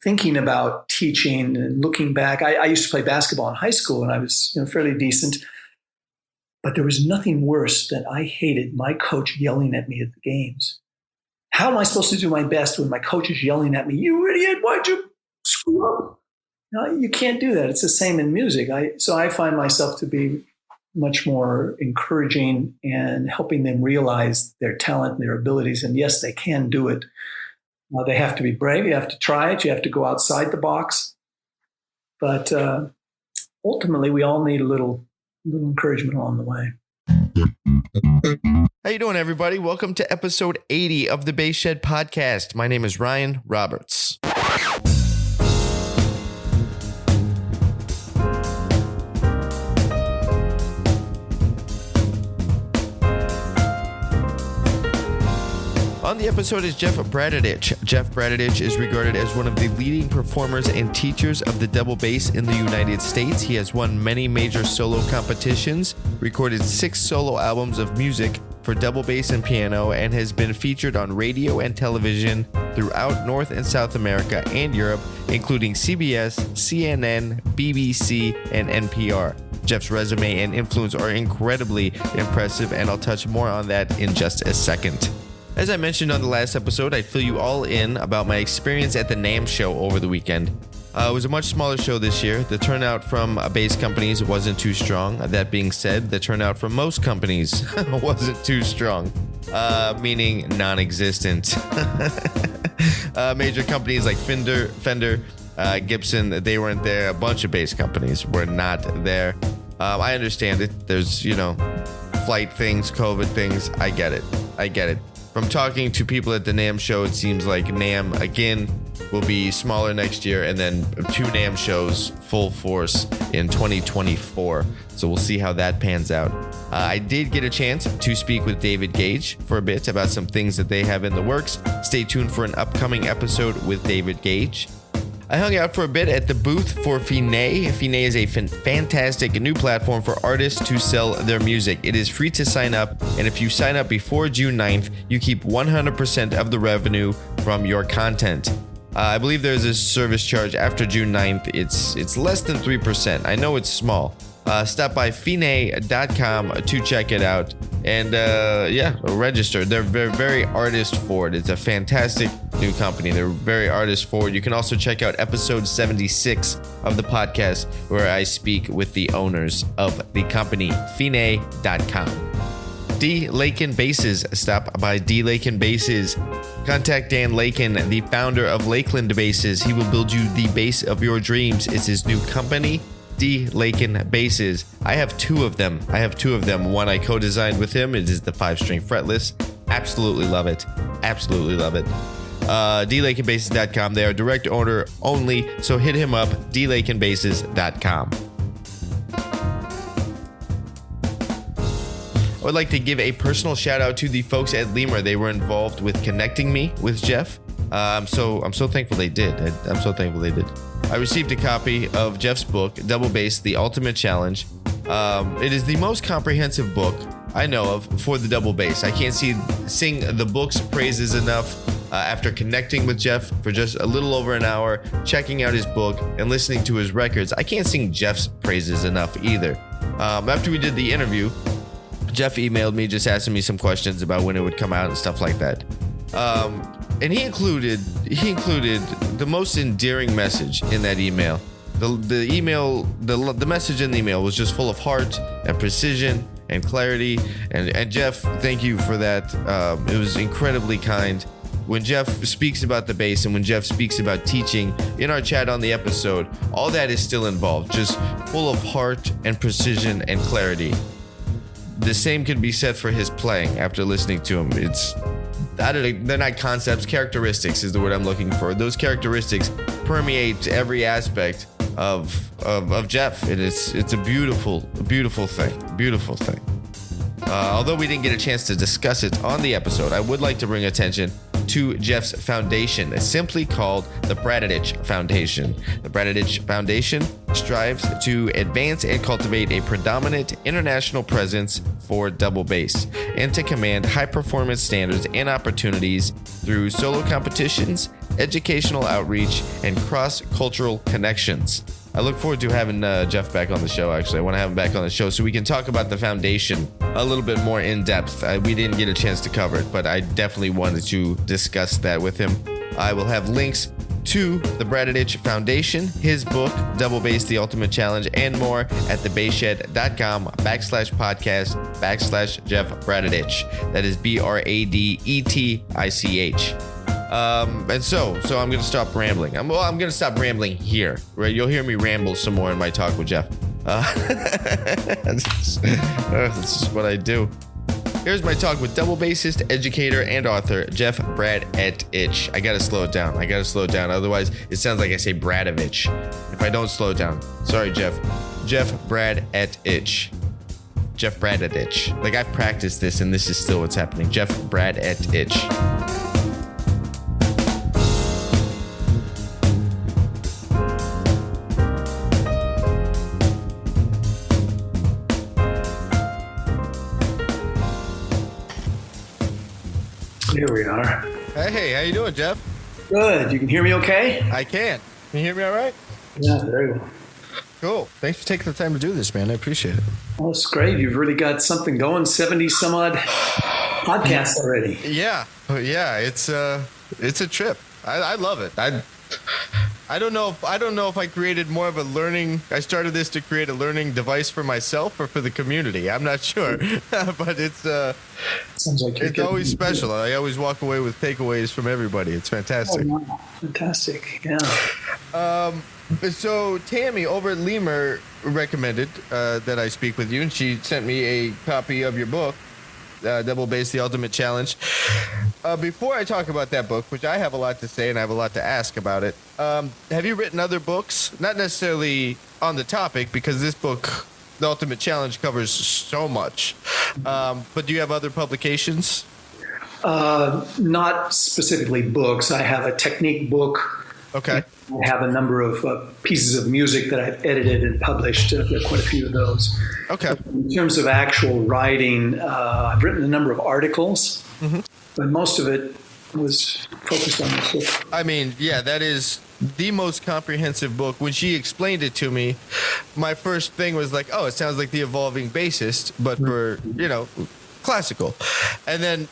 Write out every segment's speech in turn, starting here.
thinking about teaching and looking back, I used to play basketball in high school, and I was fairly decent. But there was nothing worse than I hated my coach yelling at me at the games. How am I supposed to do my best when my coach is yelling at me, "You idiot, why'd you screw up?" No, you can't do that. It's the same in music. So I find myself to be much more encouraging and helping them realize their talent and their abilities. And yes, they can do it. They have to be brave. You have to try it. You have to go outside the box. But ultimately, we all need a little encouragement along the way. How you doing, everybody? Welcome to episode 80 of the Bass Shed podcast. My name is Ryan Roberts. On the episode is Jeff Bradetich. Jeff Bradetich is regarded as one of the leading performers and teachers of the double bass in the United States. He has won many major solo competitions, recorded 6 solo albums of music for double bass and piano, and has been featured on radio and television throughout North and South America and Europe, including CBS, CNN, BBC, and NPR. Jeff's resume and influence are incredibly impressive, and I'll touch more on that in just a second. As I mentioned on the last episode, I fill you all in about my experience at the NAMM show over the weekend. It was a much smaller show this year. The turnout from bass companies wasn't too strong. That being said, the turnout from most companies wasn't too strong, meaning non-existent. Major companies like Fender, Gibson, they weren't there. A bunch of bass companies were not there. I understand it. There's, flight things, COVID things. I get it. From talking to people at the NAMM show, it seems like NAMM, again, will be smaller next year, and then 2 NAMM shows full force in 2024. So we'll see how that pans out. I did get a chance to speak with David Gage for a bit about some things that they have in the works. Stay tuned for an upcoming episode with David Gage. I hung out for a bit at the booth for Finet. Finet is a fantastic new platform for artists to sell their music. It is free to sign up, and if you sign up before June 9th, you keep 100% of the revenue from your content. I believe there's a service charge after June 9th. It's less than 3%. I know it's small. Stop by finet.com to check it out and register. They're very artist forward. It's a fantastic new company. They're very artist forward. You can also check out episode 76 of the podcast where I speak with the owners of the company, finet.com. D. Lakin Basses. Stop by D. Lakin Basses. Contact Dan Lakin, the founder of Lakeland Basses. He will build you the bass of your dreams. It's his new company, D. Lakin Basses. I have 2 of them. One I co-designed with him. It is the 5-string fretless. Absolutely love it. DLakinBasses.com. They are direct order only, so hit him up, DLakinBasses.com. I would like to give a personal shout out to the folks at Lemur. They were involved with connecting me with Jeff. I'm so thankful they did. I received a copy of Jeff's book, Double Bass, The Ultimate Challenge. It is the most comprehensive book I know of for the double bass. I can't sing the book's praises enough. After connecting with Jeff for just a little over an hour, checking out his book, and listening to his records, I can't sing Jeff's praises enough either. After we did the interview, Jeff emailed me just asking me some questions about when it would come out and stuff like that. And he included the most endearing message in that email. The message in the email was just full of heart and precision and clarity. And Jeff, thank you for that. It was incredibly kind. When Jeff speaks about the bass and when Jeff speaks about teaching in our chat on the episode, all that is still involved, just full of heart and precision and clarity. The same can be said for his playing after listening to him. They're not concepts, characteristics is the word I'm looking for. Those characteristics permeate every aspect of Jeff. It's a beautiful thing. Although we didn't get a chance to discuss it on the episode, I would like to bring attention to Jeff's foundation, simply called the Bradetich Foundation. The Bradetich Foundation strives to advance and cultivate a predominant international presence for double bass and to command high performance standards and opportunities through solo competitions, educational outreach, and cross-cultural connections. I look forward to having Jeff back on the show, actually. I want to have him back on the show so we can talk about the foundation a little bit more in depth. We didn't get a chance to cover it, but I definitely wanted to discuss that with him. I will have links to the Bradetich Foundation, his book, Double Bass, The Ultimate Challenge, and more at thebasshed.com/podcast/Jeff Bradetich. That is Bradetich. And so I'm going to stop rambling. I'm going to stop rambling here, right? You'll hear me ramble some more in my talk with Jeff. This is what I do. Here's my talk with double bassist, educator, and author, Jeff Bradetich. I got to slow it down. Otherwise, it sounds like I say Bradovich if I don't slow it down. Sorry, Jeff. Jeff Bradetich. Jeff Bradetich. Like, I've practiced this, and this is still what's happening. Jeff Bradetich. Here we are. Hey, how you doing, Jeff? Good. You can hear me okay? I can. Can you hear me all right? Yeah, very well. Cool. Thanks for taking the time to do this, man. I appreciate it. Well, it's great. You've really got something going. 70 some odd podcasts already. Yeah. It's a trip. I love it. I don't know if I created more of a learning. I started this to create a learning device for myself or for the community. I'm not sure, but Sounds like it's always special. I always walk away with takeaways from everybody. It's fantastic. Oh, wow. Fantastic. Yeah. So Tammy over at Lemur recommended that I speak with you, and she sent me a copy of your book, Double Bass, The Ultimate Challenge. Before I talk about that book, which I have a lot to say and I have a lot to ask about it, have you written other books? Not necessarily on the topic, because this book, The Ultimate Challenge, covers so much. But do you have other publications? Not specifically books. I have a technique book. Okay. I have a number of pieces of music that I've edited and published, quite a few of those. Okay. In terms of actual writing, I've written a number of articles, but most of it was focused on this book. I mean, yeah, that is the most comprehensive book. When she explained it to me, my first thing was like, oh, it sounds like The Evolving Bassist, but for, classical. And then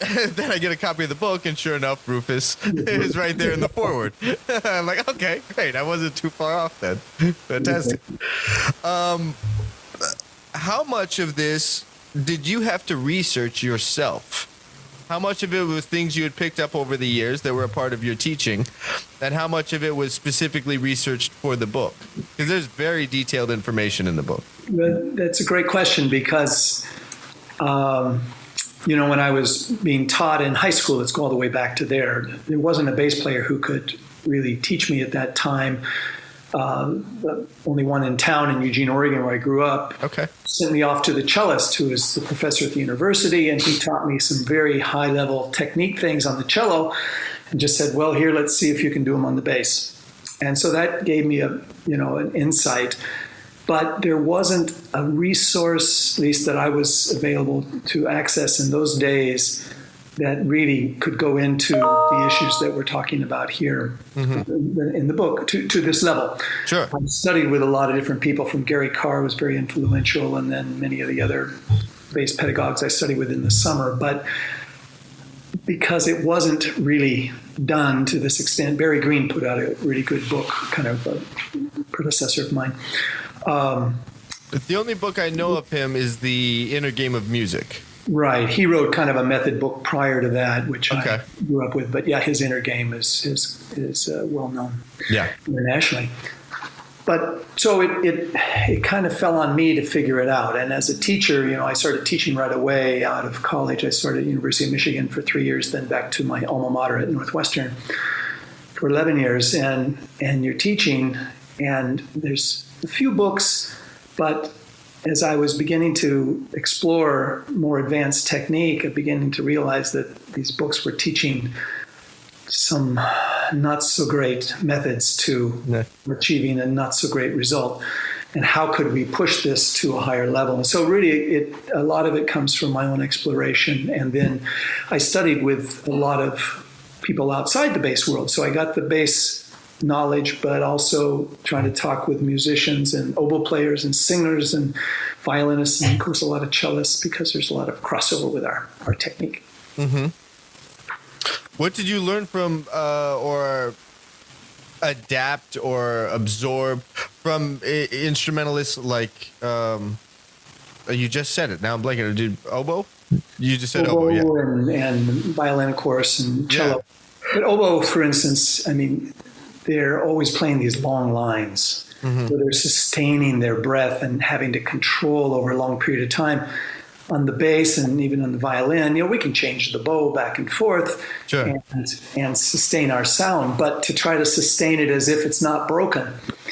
I get a copy of the book, and sure enough, Rufus is right there in the foreword. I'm like, okay, great. I wasn't too far off then. Fantastic. How much of this did you have to research yourself? How much of it was things you had picked up over the years that were a part of your teaching, and how much of it was specifically researched for the book? Because there's very detailed information in the book. That's a great question, because when I was being taught in high school, let's go all the way back to there wasn't a bass player who could really teach me at that time. Only one in town in Eugene, Oregon, where I grew up, sent me off to the cellist, who was the professor at the university, and he taught me some very high-level technique things on the cello, and just said, well, here, let's see if you can do them on the bass. And so that gave me an insight. But there wasn't a resource, at least that I was available to access in those days, that really could go into the issues that we're talking about here in the book to this level. Sure. I studied with a lot of different people. From Gary Carr was very influential, and then many of the other bass pedagogues I studied with in the summer. But because it wasn't really done to this extent, Barry Green put out a really good book, kind of a predecessor of mine. The only book I know of him is The Inner Game of Music. Right. He wrote kind of a method book prior to that, which I grew up with. But yeah, his Inner Game is well known internationally. But so it kind of fell on me to figure it out. And as a teacher, I started teaching right away out of college. I started at University of Michigan for 3 years, then back to my alma mater at Northwestern for 11 years. And you're teaching, and there's a few books, but as I was beginning to explore more advanced technique, I'm beginning to realize that these books were teaching some not so great methods to achieving a not so great result. And how could we push this to a higher level? And so really, a lot of it comes from my own exploration. And then I studied with a lot of people outside the bass world. So I got the bass knowledge, but also trying to talk with musicians and oboe players and singers and violinists, and of course a lot of cellists, because there's a lot of crossover with our technique. Mm-hmm. What did you learn from or adapt or absorb from instrumentalists like you just said it, now I'm blanking. Did oboe? You just said oboe, yeah. and violin, of course, and cello. Yeah. But oboe, for instance, I mean, they're always playing these long lines, where they're sustaining their breath and having to control over a long period of time. On the bass and even on the violin, we can change the bow back and forth, sure, and sustain our sound. But to try to sustain it as if it's not broken,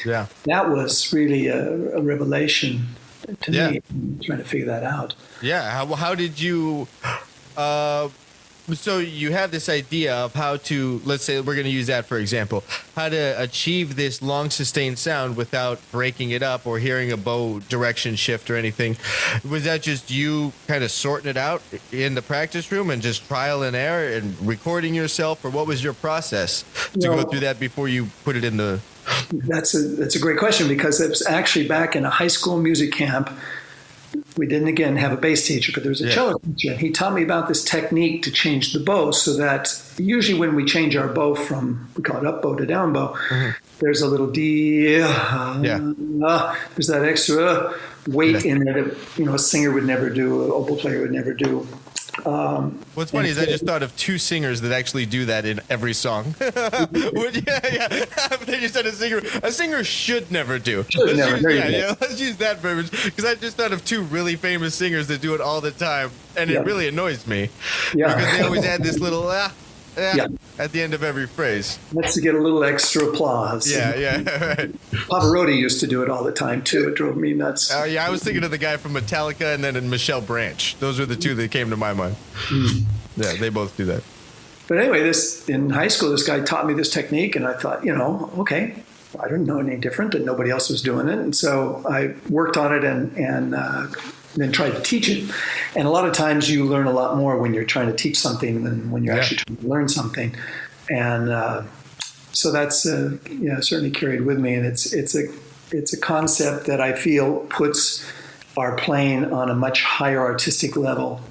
that was really a revelation to me, trying to figure that out. Yeah. How did you, so you have this idea of how to, let's say we're going to use that for example, how to achieve this long sustained sound without breaking it up or hearing a bow direction shift or anything. Was that just you kind of sorting it out in the practice room and just trial and error and recording yourself, or what was your process to go through that before you put it in the... That's a great question, because it was actually back in a high school music camp. We didn't, again, have a bass teacher, but there was a cello teacher. And he taught me about this technique to change the bow, so that usually when we change our bow from, we call it up bow to down bow, there's a little D, there's that extra weight in it that, a singer would never do, an oboe player would never do. What's funny is I just thought of two singers that actually do that in every song. They just said a singer should never do. Let's use that verbiage, because I just thought of two really famous singers that do it all the time, and it really annoys me because they always add this little at the end of every phrase. That's to get a little extra applause. Right. Pavarotti used to do it all the time too. It drove me nuts. I was thinking of the guy from Metallica and then in Michelle Branch. Those were the two that came to my mind. Yeah, they both do that. But anyway, in high school, this guy taught me this technique, and I thought, okay, I didn't know any different, that nobody else was doing it. And so I worked on it and then tried to teach it. And a lot of times you learn a lot more when you're trying to teach something than when you're actually trying to learn something. And so that's certainly carried with me. And it's a concept that I feel puts our playing on a much higher artistic level.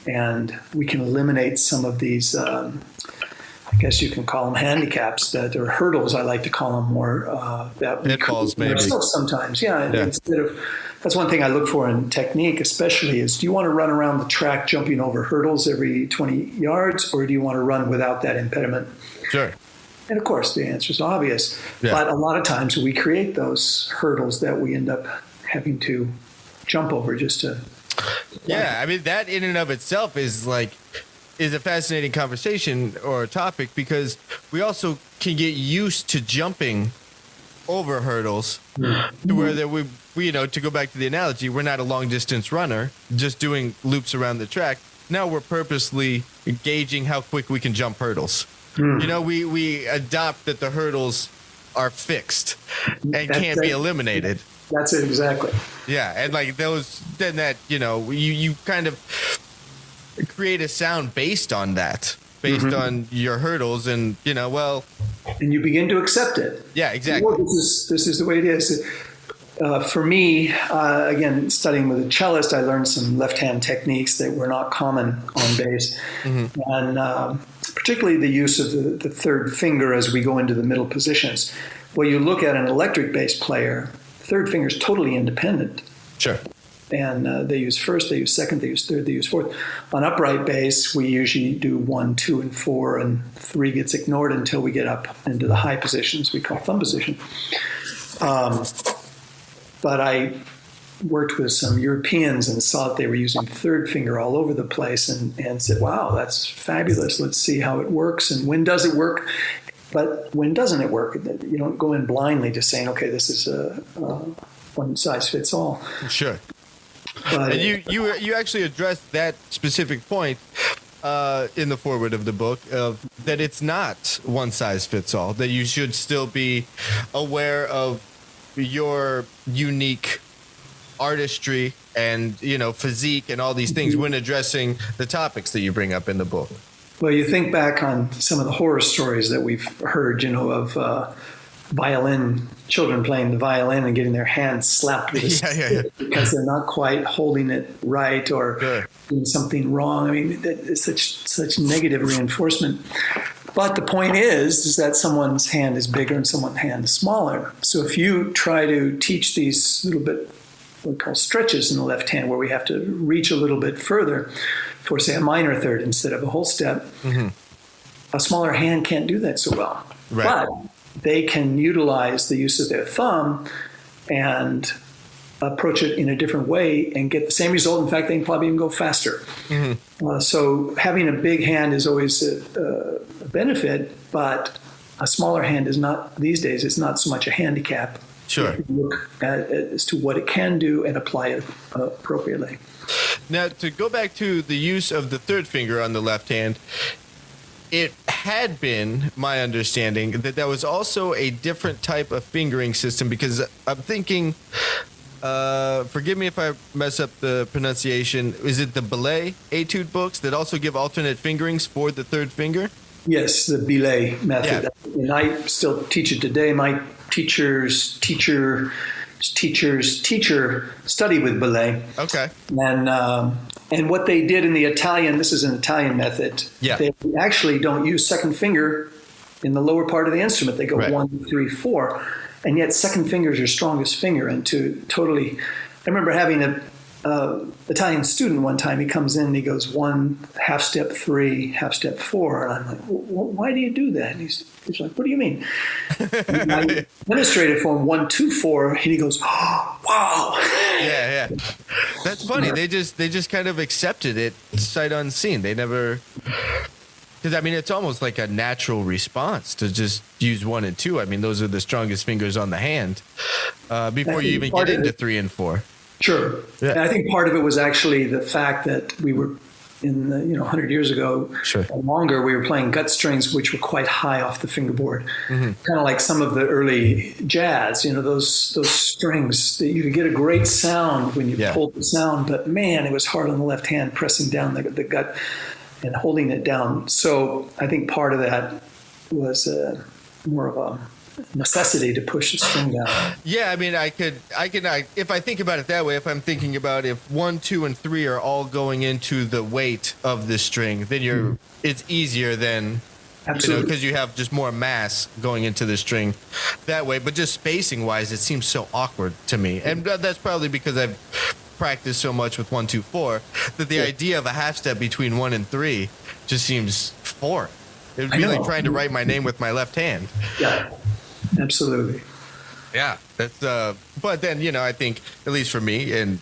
And we can eliminate some of these, I guess you can call them handicaps, that are hurdles. I like to call them more. Pitfalls, maybe. Sometimes, instead of, that's one thing I look for in technique, especially, is do you want to run around the track jumping over hurdles every 20 yards, or do you want to run without that impediment? Sure. And of course, the answer is obvious. Yeah. But a lot of times we create those hurdles that we end up having to jump over just to. Yeah, I mean, that in and of itself is a fascinating conversation or topic, because we also can get used to jumping over hurdles to where that we to go back to the analogy, we're not a long distance runner just doing loops around the track. Now we're purposely gauging how quick we can jump hurdles. We adopt that the hurdles are fixed and can't be eliminated. That's it, exactly. Yeah, and you kind of create a sound based on that, based on your hurdles, and and you begin to accept it. Yeah, exactly. This is the way it is. For me, again, studying with a cellist, I learned some left-hand techniques that were not common on bass, and particularly the use of the third finger as we go into the middle positions. Well, you look at an electric bass player, third finger is totally independent. Sure. And they use first, they use second, they use third, they use fourth. On upright bass, we usually do 1, 2, and 4, and 3 gets ignored until we get up into the high positions we call thumb position. But I worked with some Europeans and saw that they were using third finger all over the place, and said, wow, that's fabulous. Let's see how it works, and when does it work? But when doesn't it work? You don't go in blindly just saying, okay, this is one size fits all. Sure. But, and you actually addressed that specific point in the foreword of the book, that it's not one size fits all, that you should still be aware of your unique artistry and physique and all these things when addressing the topics that you bring up in the book. Well, you think back on some of the horror stories that we've heard, of children playing the violin and getting their hands slapped with a stick because they're not quite holding it right or doing something wrong. I mean, it's such negative reinforcement. But the point is that someone's hand is bigger and someone's hand is smaller. So if you try to teach these little bit, what we call stretches in the left hand, where we have to reach a little bit further for, say, a minor third instead of a whole step, a smaller hand can't do that so well. Right. But they can utilize the use of their thumb and approach it in a different way and get the same result. In fact, they can probably even go faster. So having a big hand is always a benefit, but a smaller hand is not, these days, it's not so much a handicap. Sure. Look at as to what it can do and apply it appropriately. Now, to go back to the use of the third finger on the left hand, it had been my understanding that was also a different type of fingering system, because I'm thinking, forgive me if I mess up the pronunciation, is it the Belay etude books that also give alternate fingerings for the third finger? Yes, the Belay method. Yeah. And I still teach it today. My teacher's teacher studied with Belay. Okay. And what they did in the Italian, this is an Italian method. Yeah. They actually don't use second finger in the lower part of the instrument. They go 1, 3, 4, and yet second finger is your strongest finger. And I remember having a Italian student one time. He comes in and he goes 1 half step 3, half step 4, and I'm like, why do you do that? And he's like, what do you mean? And I demonstrated for him 1, 2, 4, and he goes, oh, wow. Yeah. That's funny. They just kind of accepted it sight unseen. They never, because I mean, it's almost like a natural response to just use 1 and 2. I mean, those are the strongest fingers on the hand before you even get into 3 and 4. Sure. Yeah. And I think part of it was actually the fact that we were in the, 100 years ago or longer, we were playing gut strings, which were quite high off the fingerboard. Kind of like some of the early jazz, those strings that you could get a great sound when you pulled the sound, but man, it was hard on the left hand, pressing down the gut and holding it down. So I think part of that was more of a necessity to push the string down. Yeah, I mean, I could, if I think about it that way, if I'm thinking about if 1, 2, and 3 are all going into the weight of the string, then it's easier than, because you have just more mass going into the string that way. But just spacing wise, it seems so awkward to me, and that's probably because I've practiced so much with 1, 2, 4 that the idea of a half step between 1 and 3 just seems foreign. It would be like trying to write my name with my left hand. Yeah. Absolutely. Yeah, that's. But then I think, at least for me, and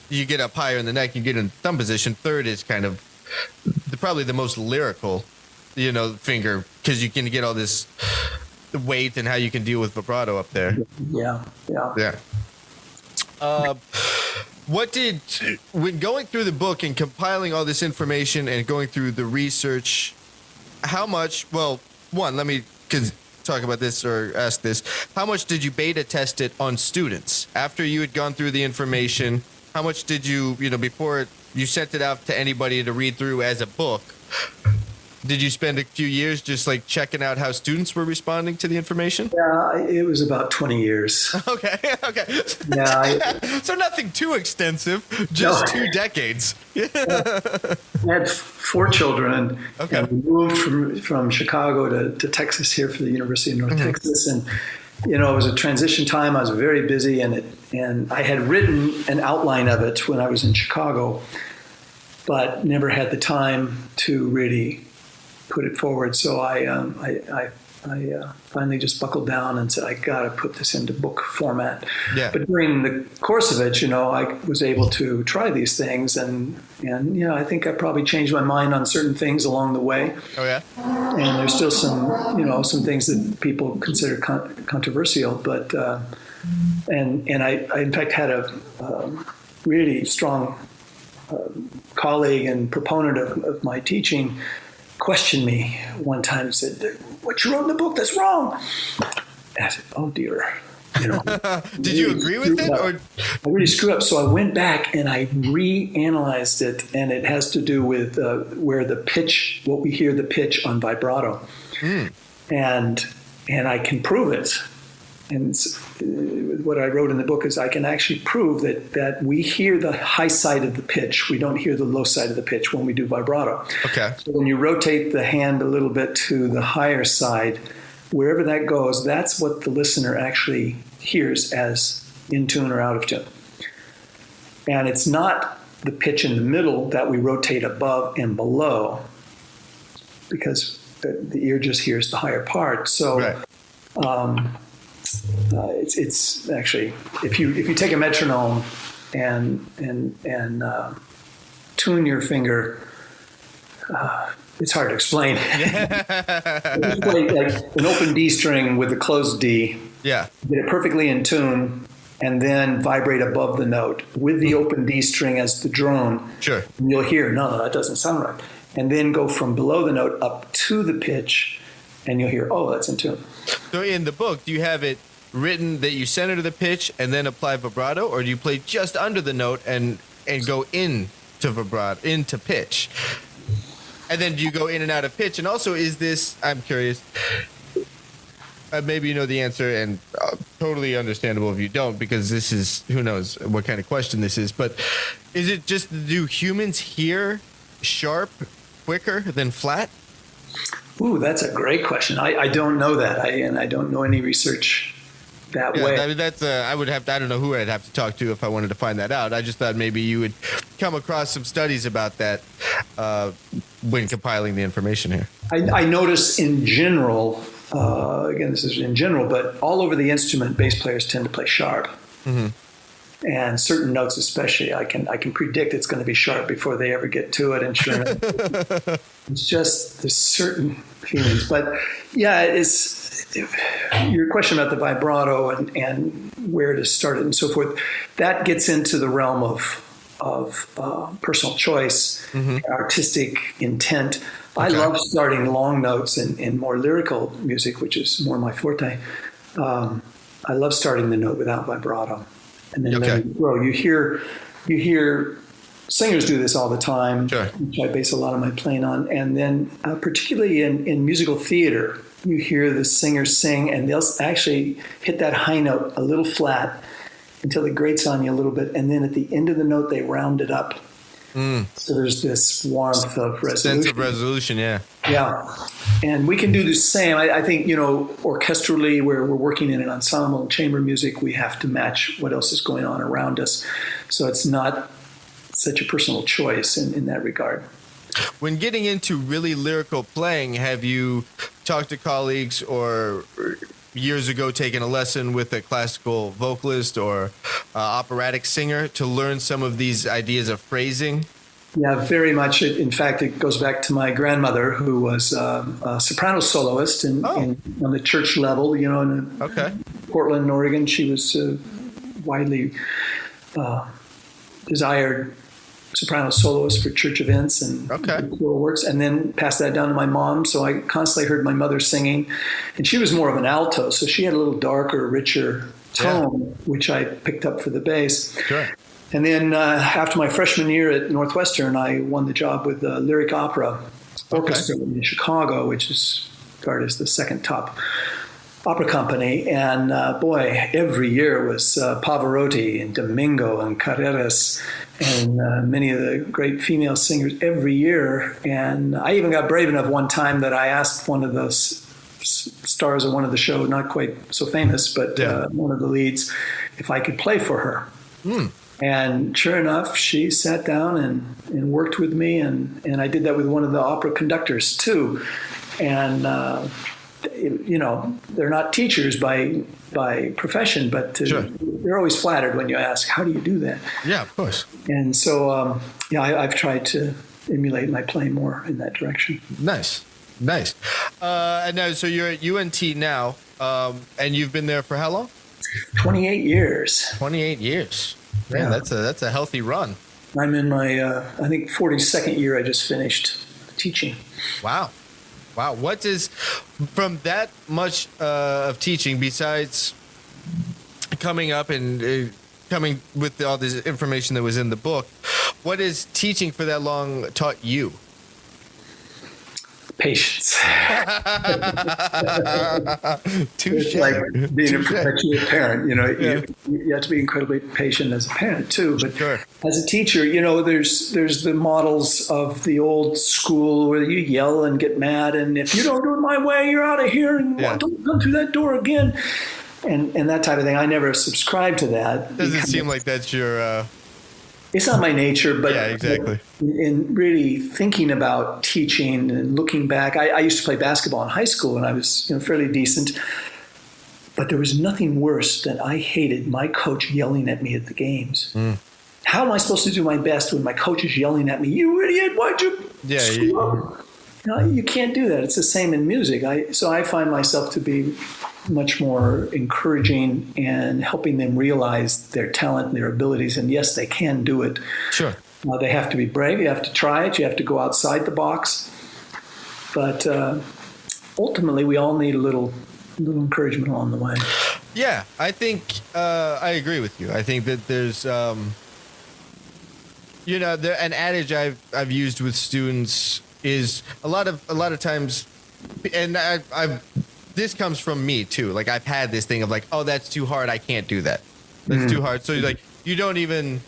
you get up higher in the neck, you get in thumb position. Third is kind of probably the most lyrical, finger, because you can get all this weight and how you can deal with vibrato up there. Yeah. When going through the book and compiling all this information and going through the research, how much? Well, one, let me talk about this or ask this. How much did you beta test it on students after you had gone through the information? How much did you, before you sent it out to anybody to read through as a book? Did you spend a few years just like checking out how students were responding to the information? Yeah, it was about 20 years. Okay. Yeah. So nothing too extensive, just 2 decades. I had 4 children, and we moved from Chicago to Texas here for the University of North Texas, and it was a transition time. I was very busy, and I had written an outline of it when I was in Chicago, but never had the time to really put it forward. So I finally just buckled down and said, I got to put this into book format. Yeah. But during the course of it, I was able to try these things, and I think I probably changed my mind on certain things along the way. Oh yeah. And there's still some things that people consider controversial, but and I in fact had a really strong colleague and proponent of my teaching questioned me one time and said, what you wrote in the book, that's wrong. And I said, oh dear. You know, Did you agree with it, or I really screwed up? So I went back and I reanalyzed it, and it has to do with where the pitch, what we hear the pitch on vibrato, and I can prove it. And what I wrote in the book is I can actually prove that we hear the high side of the pitch. We don't hear the low side of the pitch when we do vibrato. Okay. So when you rotate the hand a little bit to the higher side, wherever that goes, that's what the listener actually hears as in tune or out of tune. And it's not the pitch in the middle that we rotate above and below, because the ear just hears the higher part. So right. It's actually, if you take a metronome and tune your finger, it's hard to explain. You play like an open D string with a closed D. Yeah. Get it perfectly in tune, and then vibrate above the note with the open D string as the drone. Sure. And you'll hear, no, that doesn't sound right. And then go from below the note up to the pitch, and you'll hear, oh, that's in tune. So in the book, do you have it written that you center the pitch and then apply vibrato, or do you play just under the note and go into vibrato, into pitch? And then do you go in and out of pitch? And also, is this, I'm curious, maybe you know the answer, and totally understandable if you don't, because this is, who knows what kind of question this is, but is it just, do humans hear sharp quicker than flat? Ooh, that's a great question. I don't know that. I don't know any research that way. I mean, that's I would have to, I don't know who I'd have to talk to if I wanted to find that out. I just thought maybe you would come across some studies about that when compiling the information here. I notice in general, again, this is in general, but all over the instrument, bass players tend to play sharp. Mm-hmm. And certain notes especially, I can predict it's going to be sharp before they ever get to it. And sure enough, it's just there's certain feelings. But yeah, it's your question about the vibrato and where to start it and so forth. That gets into the realm of personal choice, artistic intent. Okay. I love starting long notes in more lyrical music, which is more my forte. I love starting the note without vibrato. And then let it grow. You hear singers do this all the time, which I base a lot of my playing on. And then particularly in musical theater, you hear the singers sing, and they'll actually hit that high note a little flat until it grates on you a little bit. And then at the end of the note, they round it up. So there's this warmth of resolution. Sense of resolution, yeah. Yeah. And we can do the same. I think, orchestrally, where we're working in an ensemble and chamber music, we have to match what else is going on around us. So it's not such a personal choice in that regard. When getting into really lyrical playing, have you talked to colleagues or years ago taken a lesson with a classical vocalist or operatic singer to learn some of these ideas of phrasing? Yeah, very much. In fact, it goes back to my grandmother, who was a soprano soloist on the church level, in Portland, Oregon. She was widely desired soprano soloist for church events and choral works, and then passed that down to my mom. So I constantly heard my mother singing, and she was more of an alto, so she had a little darker, richer tone, which I picked up for the bass. Sure. And then after my freshman year at Northwestern, I won the job with the Lyric Opera Orchestra in Chicago, which is regarded as the second top opera company. And every year was Pavarotti and Domingo and Carreras and many of the great female singers every year. And I even got brave enough one time that I asked one of the stars of one of the shows, not quite so famous, but one of the leads, if I could play for her. And sure enough, she sat down and worked with me, and I did that with one of the opera conductors too. And they're not teachers by profession, but they're always flattered when you ask, how do you do that? Yeah, of course. And so, I've tried to emulate my playing more in that direction. Nice. And now, so you're at UNT now, and you've been there for how long? 28 years. 28 years. Man, that's a healthy run. I'm in my, I think, 42nd year. I just finished teaching. Wow. What is, from that much of teaching, besides coming up and coming with all this information that was in the book, what has teaching for that long taught you? Patience. Touche. It's like being a perpetual parent. You have to be incredibly patient as a parent too. But Sure. as a teacher, there's the models of the old school where you yell and get mad, and if you don't do it my way, you're out of here, and don't come through that door again, and that type of thing. I never subscribed to that. Doesn't seem like that's your. It's not my nature, but yeah, exactly. In really thinking about teaching and looking back, I used to play basketball in high school, and I was fairly decent. But there was nothing worse than I hated my coach yelling at me at the games. How am I supposed to do my best when my coach is yelling at me? You idiot! Why'd you screw up? You can't do that. It's the same in music. So I find myself to be much more encouraging and helping them realize their talent and their abilities. And yes, they can do it. Sure. They have to be brave. You have to try it. You have to go outside the box. But ultimately, we all need a little encouragement along the way. Yeah, I think I agree with you. I think that there's, an adage I've used with students is a lot of times, and this comes from me too. Like I've had this thing of like, oh, that's too hard. I can't do that. That's too hard. So like, you don't even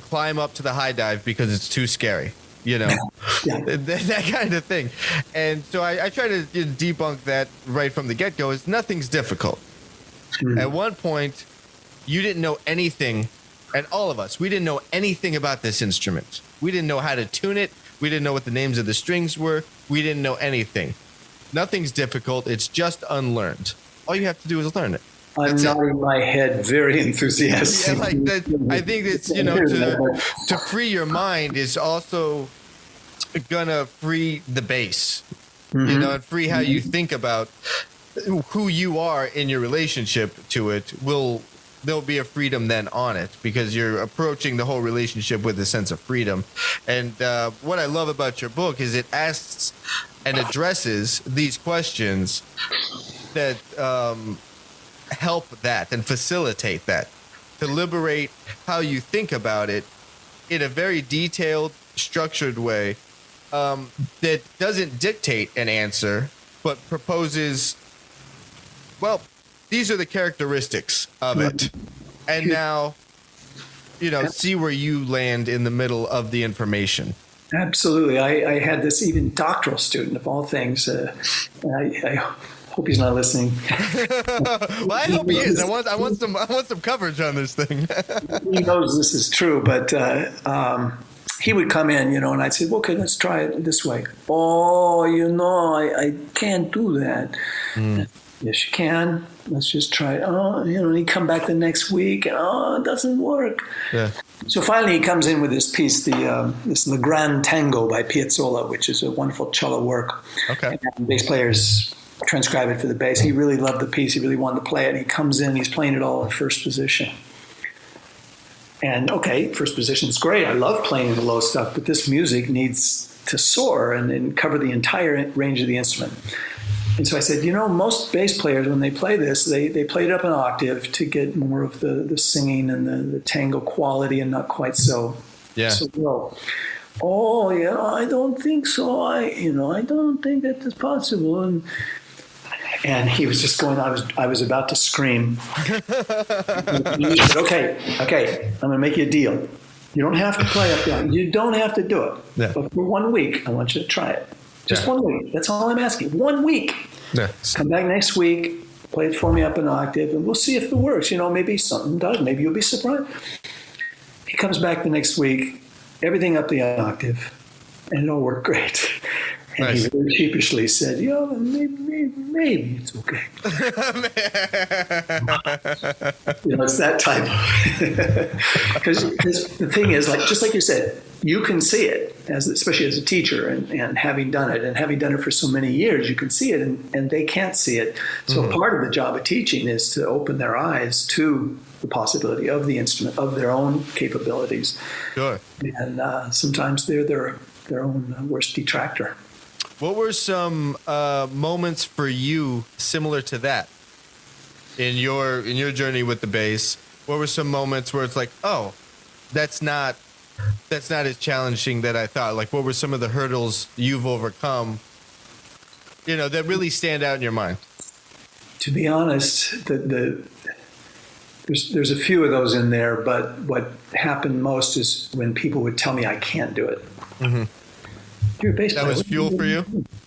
climb up to the high dive because it's too scary, that kind of thing. And so I try to debunk that right from the get-go is nothing's difficult. At one point, you didn't know anything, and all of us, we didn't know anything about this instrument. We didn't know how to tune it. We didn't know what the names of the strings were. We didn't know anything. Nothing's difficult. It's just unlearned. All you have to do is learn it. I'm nodding my head very enthusiastic. Yeah, like that, I think it's, to free your mind is also gonna free the bass, and free how you think about who you are in your relationship to it. There'll be a freedom then on it because you're approaching the whole relationship with a sense of freedom. And what I love about your book is it asks and addresses these questions that help that and facilitate that, to liberate how you think about it in a very detailed, structured way that doesn't dictate an answer, but proposes, well, these are the characteristics of it. And now, see where you land in the middle of the information. Absolutely. I had this even doctoral student of all things. I hope he's not listening. Well, I hope he is. I want some coverage on this thing. He knows this is true, but he would come in, and I'd say, okay, let's try it this way. Oh, I can't do that. Yes, you can. Let's just try it. Oh, and he'd come back the next week. Oh, it doesn't work. Yeah. So finally he comes in with this piece, this Le Grand Tango by Piazzolla, which is a wonderful cello work. Okay. And bass players transcribe it for the bass. He really loved the piece. He really wanted to play it. And he comes in, he's playing it all in first position. And okay, first position is great. I love playing the low stuff, but this music needs to soar and cover the entire range of the instrument. And so I said, most bass players, when they play this, they play it up an octave to get more of the singing and the tango quality and not quite so low. Oh, yeah, I don't think so. I don't think that is possible. And he was just going, I was about to scream. He said, okay, I'm going to make you a deal. You don't have to play up there. You don't have to do it. Yeah. But for 1 week, I want you to try it. Just 1 week. That's all I'm asking. 1 week. Yeah. Come back next week, play it for me up an octave, and we'll see if it works. Maybe something does. Maybe you'll be surprised. He comes back the next week, everything up the octave, and it all worked great. And nice. He very sheepishly said, maybe it's okay. It's that type of... Because the thing is, just like you said, you can see it, especially as a teacher, and having done it for so many years, you can see it, and they can't see it. So part of the job of teaching is to open their eyes to the possibility of the instrument, of their own capabilities. Sure. And sometimes they're their own worst detractor. What were some moments for you similar to that? in your journey with the bass? What were some moments where it's like, oh, that's not as challenging that I thought? Like, what were some of the hurdles you've overcome, that really stand out in your mind? To be honest, there's a few of those in there, but what happened most is when people would tell me I can't do it. Mm-hmm. You're a bass player. That was fuel for you?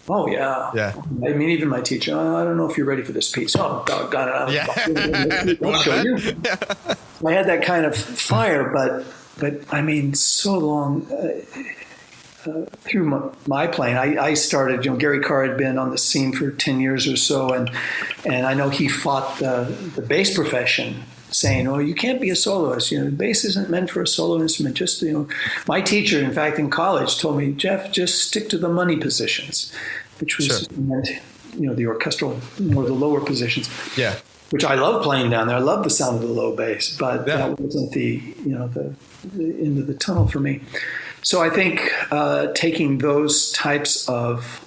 Oh, yeah. Yeah. I mean, even my teacher, I don't know if you're ready for this piece. Oh, doggone it. Yeah. I'll show you. I had that kind of fire, but I mean, so long through my playing, I started, Gary Carr had been on the scene for 10 years or so, and I know he fought the bass profession, saying, "Oh, you can't be a soloist. Bass isn't meant for a solo instrument." Just, my teacher, in fact, in college, told me, "Jeff, just stick to the money positions," which was meant, the orchestral, more the lower positions. Yeah. Which I love playing down there. I love the sound of the low bass, but that wasn't the end of the tunnel for me. So I think taking those types of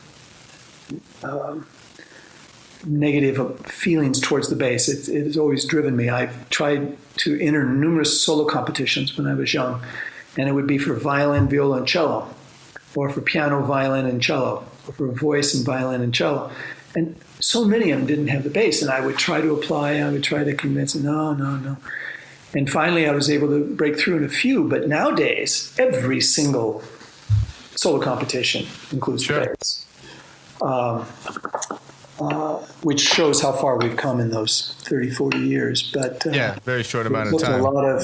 negative feelings towards the bass, it has always driven me. I've tried to enter numerous solo competitions when I was young, and it would be for violin, viola, and cello, or for piano, violin, and cello, or for voice and violin and cello. And so many of them didn't have the bass, and I would try to apply, I would try to convince them, no. And finally, I was able to break through in a few, but nowadays, every single solo competition includes the bass. Which shows how far we've come in those 30, 40 years. But very short amount of time. A lot of,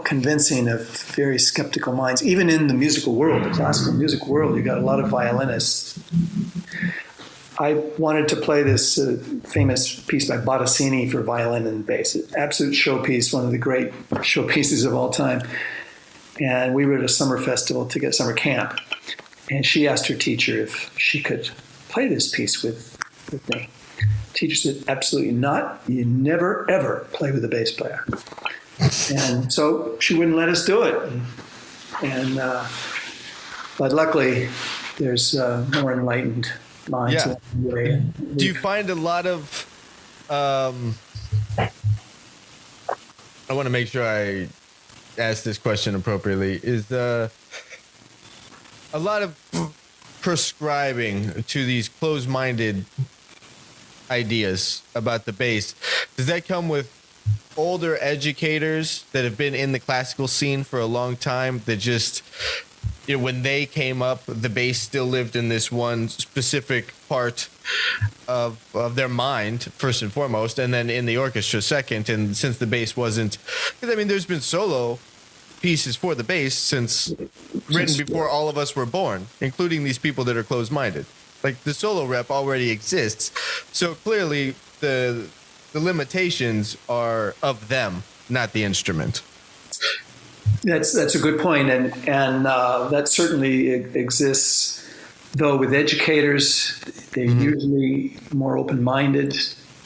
convincing of very skeptical minds. Even in the musical world, the classical music world, you got a lot of violinists. I wanted to play this famous piece by Bottesini for violin and bass. Absolute showpiece, one of the great showpieces of all time. And we were at a summer festival to get summer camp. And she asked her teacher if she could play this piece with me. The teacher said, "Absolutely not. You never, ever play with a bass player." And so she wouldn't let us do it. But luckily, there's more enlightened minds. Yeah. Do you find a lot of... I want to make sure I ask this question appropriately. Is a lot of prescribing to these closed-minded ideas about the bass, does that come with older educators that have been in the classical scene for a long time that just, when they came up, the bass still lived in this one specific part of their mind, first and foremost, and then in the orchestra second? And since the bass wasn't, because there's been solo pieces for the bass since written before all of us were born, including these people that are closed-minded. Like, the solo rep already exists, so clearly the limitations are of them, not the instrument. That's a good point, and that certainly exists. Though with educators, they're usually more open-minded.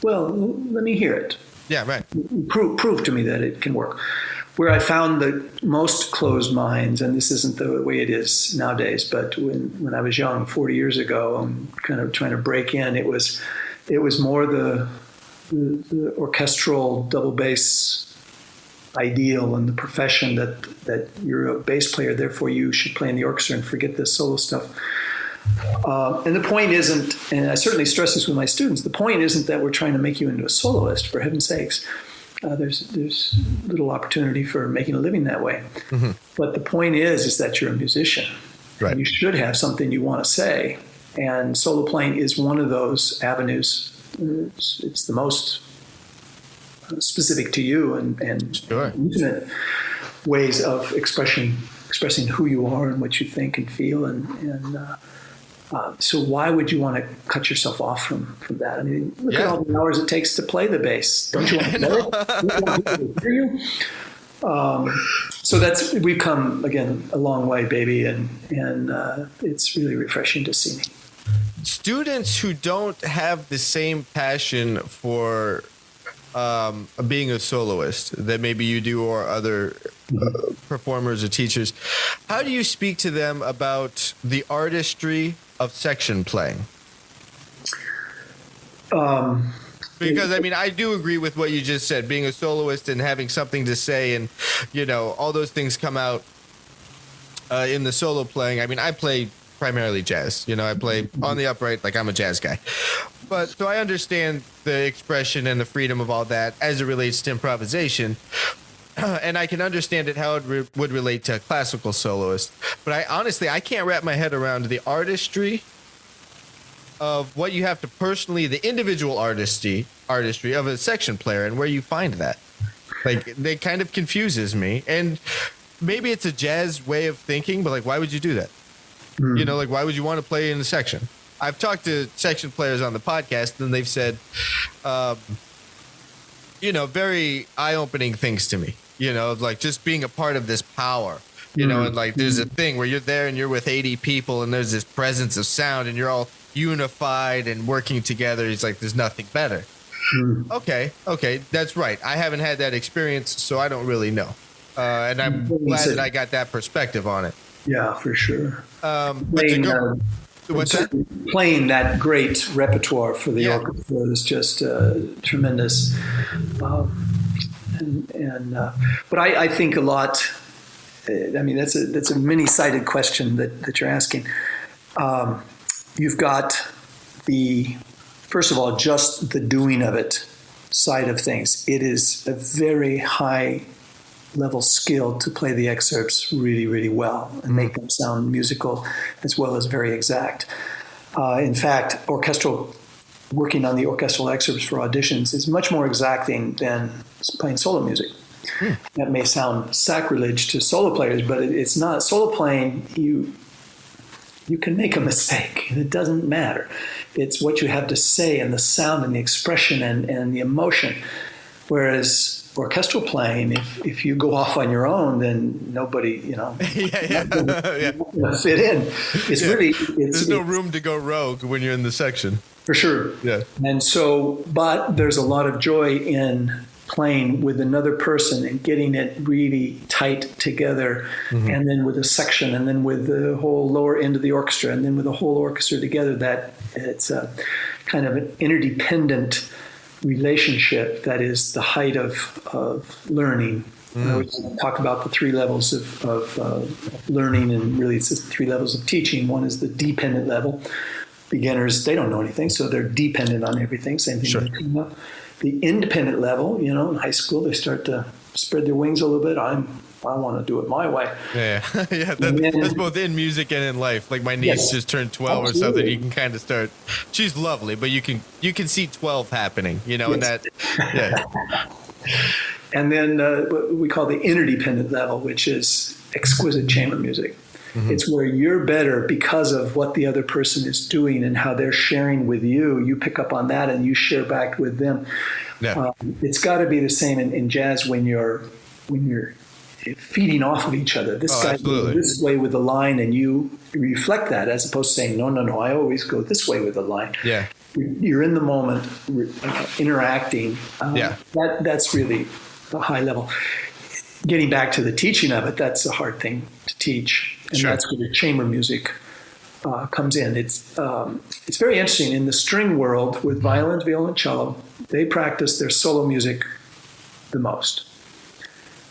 Well, let me hear it. Yeah, right. Prove to me that it can work. Where I found the most closed minds, and this isn't the way it is nowadays, but when I was young, 40 years ago, I'm kind of trying to break in, it was more the orchestral double bass ideal and the profession that you're a bass player, therefore you should play in the orchestra and forget this solo stuff. And the point isn't, and I certainly stress this with my students, the point isn't that we're trying to make you into a soloist, for heaven's sakes. There's little opportunity for making a living that way. Mm-hmm. But the point is that you're a musician. Right. And you should have something you want to say. And solo playing is one of those avenues. It's the most specific to you and sure. intimate ways of expressing who you are and what you think and feel. So why would you want to cut yourself off from that? I mean, look at all the hours it takes to play the bass. Don't you want to play it? Hear you? So we've come, again, a long way, baby, and it's really refreshing to see me. Students who don't have the same passion for being a soloist that maybe you do or other performers or teachers, how do you speak to them about the artistry of section playing? Because I mean, I do agree with what you just said. Being a soloist and having something to say, and all those things come out in the solo playing. I mean, I play primarily jazz. I play on the upright, like I'm a jazz guy. But so I understand the expression and the freedom of all that as it relates to improvisation. And I can understand it how it would relate to a classical soloist. But I can't wrap my head around the artistry of what you have to personally, the individual artistry of a section player, and where you find that. Like, that kind of confuses me. And maybe it's a jazz way of thinking, but like, why would you do that? Like, why would you want to play in the section? I've talked to section players on the podcast, and they've said, very eye-opening things to me. Like just being a part of this power, and like there's a thing where you're there and you're with 80 people and there's this presence of sound and you're all unified and working together. It's like there's nothing better. Okay, that's right. I haven't had that experience, so I don't really know. And I'm glad that I got that perspective on it. Yeah, for sure. Playing that great repertoire for the orchestra is just tremendous. But I think a lot. I mean, that's a many-sided question that you're asking. You've got first of all, just the doing of it side of things. It is a very high level skill to play the excerpts really, really well and make them sound musical as well as very exact. In fact, working on the orchestral excerpts for auditions is much more exacting than playing solo music. That may sound sacrilege to solo players, but it's not. Solo playing, you can make a mistake, and it doesn't matter. It's what you have to say and the sound and the expression and the emotion. Whereas orchestral playing, if you go off on your own, then nobody, fit in. There's no room to go rogue when you're in the section. For sure. Yeah. And so, but there's a lot of joy in playing with another person and getting it really tight together, and then with a section, and then with the whole lower end of the orchestra, and then with the whole orchestra together, that it's a kind of an interdependent relationship that is the height of learning. We talk about the three levels of learning, and really it's just three levels of teaching. One is the dependent level. Beginners, they don't know anything, so they're dependent on everything. Same thing. Sure. The independent level, in high school, they start to spread their wings a little bit. I want to do it my way. Yeah. That's both in music and in life. Like my niece just turned 12 or something. You can kind of start. She's lovely, but you can see 12 happening. And that. Yeah. And then what we call the interdependent level, which is exquisite chamber music. It's where you're better because of what the other person is doing and how they're sharing with you. You pick up on that and you share back with them. Yeah. It's got to be the same in jazz when you're feeding off of each other. This guy goes this way with the line, and you reflect that, as opposed to saying, no, I always go this way with the line. Yeah. You're in the moment, interacting. That's really the high level. Getting back to the teaching of it, that's a hard thing to teach. And that's where the chamber music comes in. It's very interesting. In the string world, with violin, viola, and cello, they practice their solo music the most.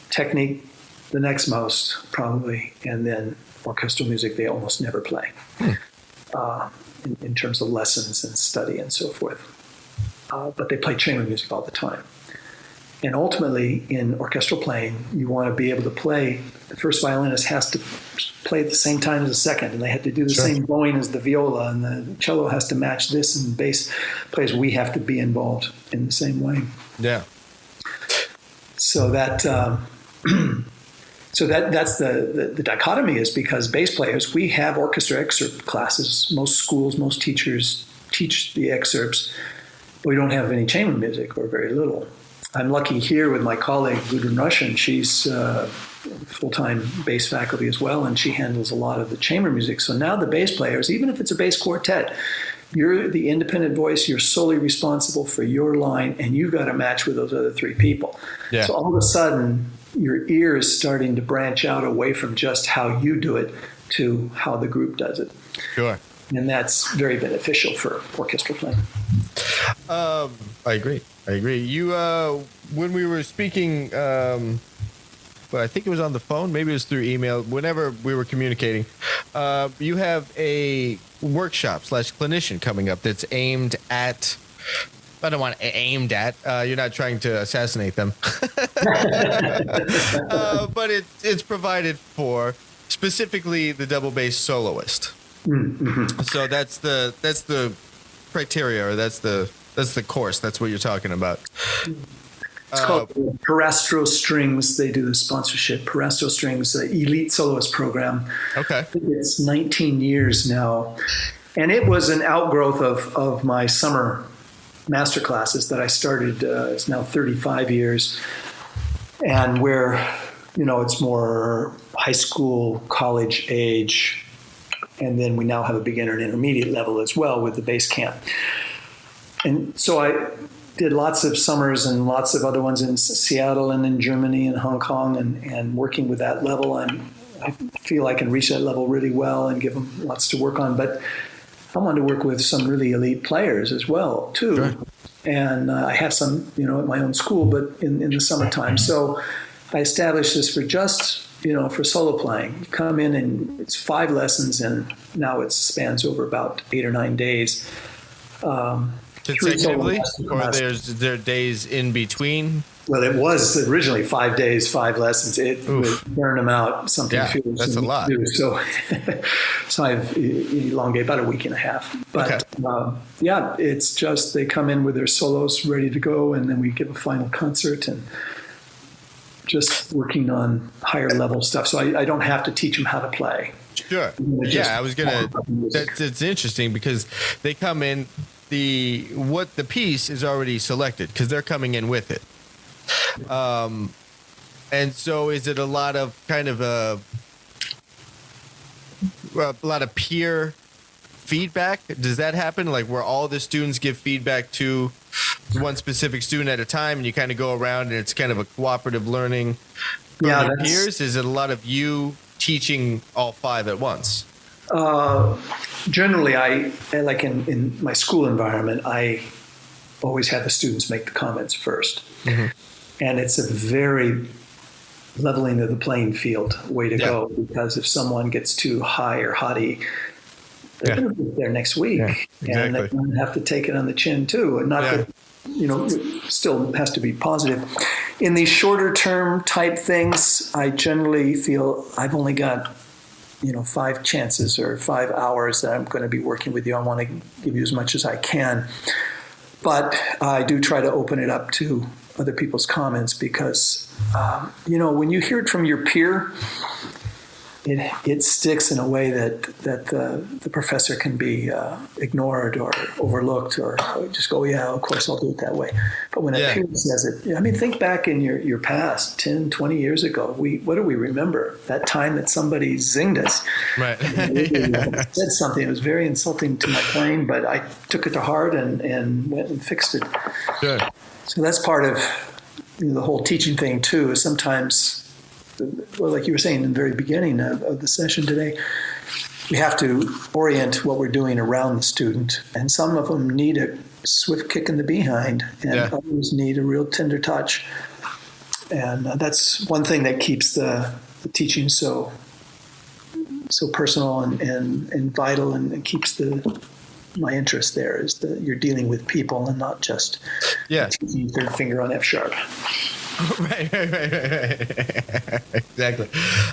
Technique, the next most, probably. And then orchestral music, they almost never play in terms of lessons and study and so forth. But they play chamber music all the time. And ultimately, in orchestral playing, you want to be able to play. The first violinist has to play at the same time as the second, and they have to do the same bowing as the viola, and the cello has to match this, and bass players, we have to be involved in the same way. Yeah. So that's the dichotomy, is because bass players, we have orchestra excerpt classes. Most schools, most teachers teach the excerpts, but we don't have any chamber music, or very little. I'm lucky here with my colleague, Gudrun Russian. She's full-time bass faculty as well, and she handles a lot of the chamber music. So now the bass players, even if it's a bass quartet, you're the independent voice, you're solely responsible for your line, and you've got to match with those other three people. Yeah. So all of a sudden, your ear is starting to branch out away from just how you do it to how the group does it. Sure. And that's very beneficial for orchestral playing. I agree. You, when we were speaking, but I think it was on the phone, maybe it was through email, whenever we were communicating, you have a workshop / clinician coming up that's aimed at, I don't want aimed at, you're not trying to assassinate them, but it's provided for specifically the double bass soloist. Mm-hmm. So that's the criteria, or that's the course. That's what you're talking about. It's called Parastro Strings. They do the sponsorship. Parastro Strings, the Elite Soloist Program. Okay. I think it's 19 years now. And it was an outgrowth of my summer masterclasses that I started. It's now 35 years. And where, it's more high school, college age. And then we now have a beginner and intermediate level as well with the bass camp. And so I did lots of summers and lots of other ones in Seattle and in Germany and Hong Kong, and working with that level. I feel I can reach that level really well and give them lots to work on. But I want to work with some really elite players as well, too. Sure. And I have some, at my own school, but in the summertime. So I established this for just, for solo playing. You come in and it's 5 lessons, and now it spans over about 8 or 9 days. Consecutively, or there are days in between? Well, it was originally 5 days, 5 lessons. It would burn them out. Something that's a lot. So I've elongated about a week and a half. But it's just they come in with their solos ready to go, and then we give a final concert and just working on higher level stuff. So I don't have to teach them how to play. Sure. Yeah, I was gonna. That's interesting because they come in. The piece is already selected because they're coming in with it. And so is it a lot of kind of a lot of peer feedback? Does that happen? Like where all the students give feedback to one specific student at a time, and you kind of go around and it's kind of a cooperative learning from your peers? Is it a lot of you teaching all 5 at once? Generally, I like in my school environment, I always have the students make the comments first. Mm-hmm. And it's a very leveling of the playing field way to go, because if someone gets too high or haughty, they're going to be there next week. Yeah, exactly. And they're going to have to take it on the chin too. And not that, it still has to be positive. In these shorter term type things, I generally feel I've only got 5 chances or 5 hours that I'm going to be working with you. I want to give you as much as I can. But I do try to open it up to other people's comments because, when you hear it from your peer, it sticks in a way that the professor can be ignored or overlooked or just go, yeah, of course I'll do it that way. But when a peer says it, think back in your past, 10, 20 years ago, what do we remember? That time that somebody zinged us. Right. Said something. It was very insulting to my playing, but I took it to heart and went and fixed it. Good. So that's part of the whole teaching thing too, is sometimes, well, like you were saying in the very beginning of the session today, we have to orient what we're doing around the student. And some of them need a swift kick in the behind, and others need a real tender touch. And that's one thing that keeps the teaching so personal and vital, and keeps my interest there, is that you're dealing with people and not just teaching third finger on F sharp. Right. Exactly.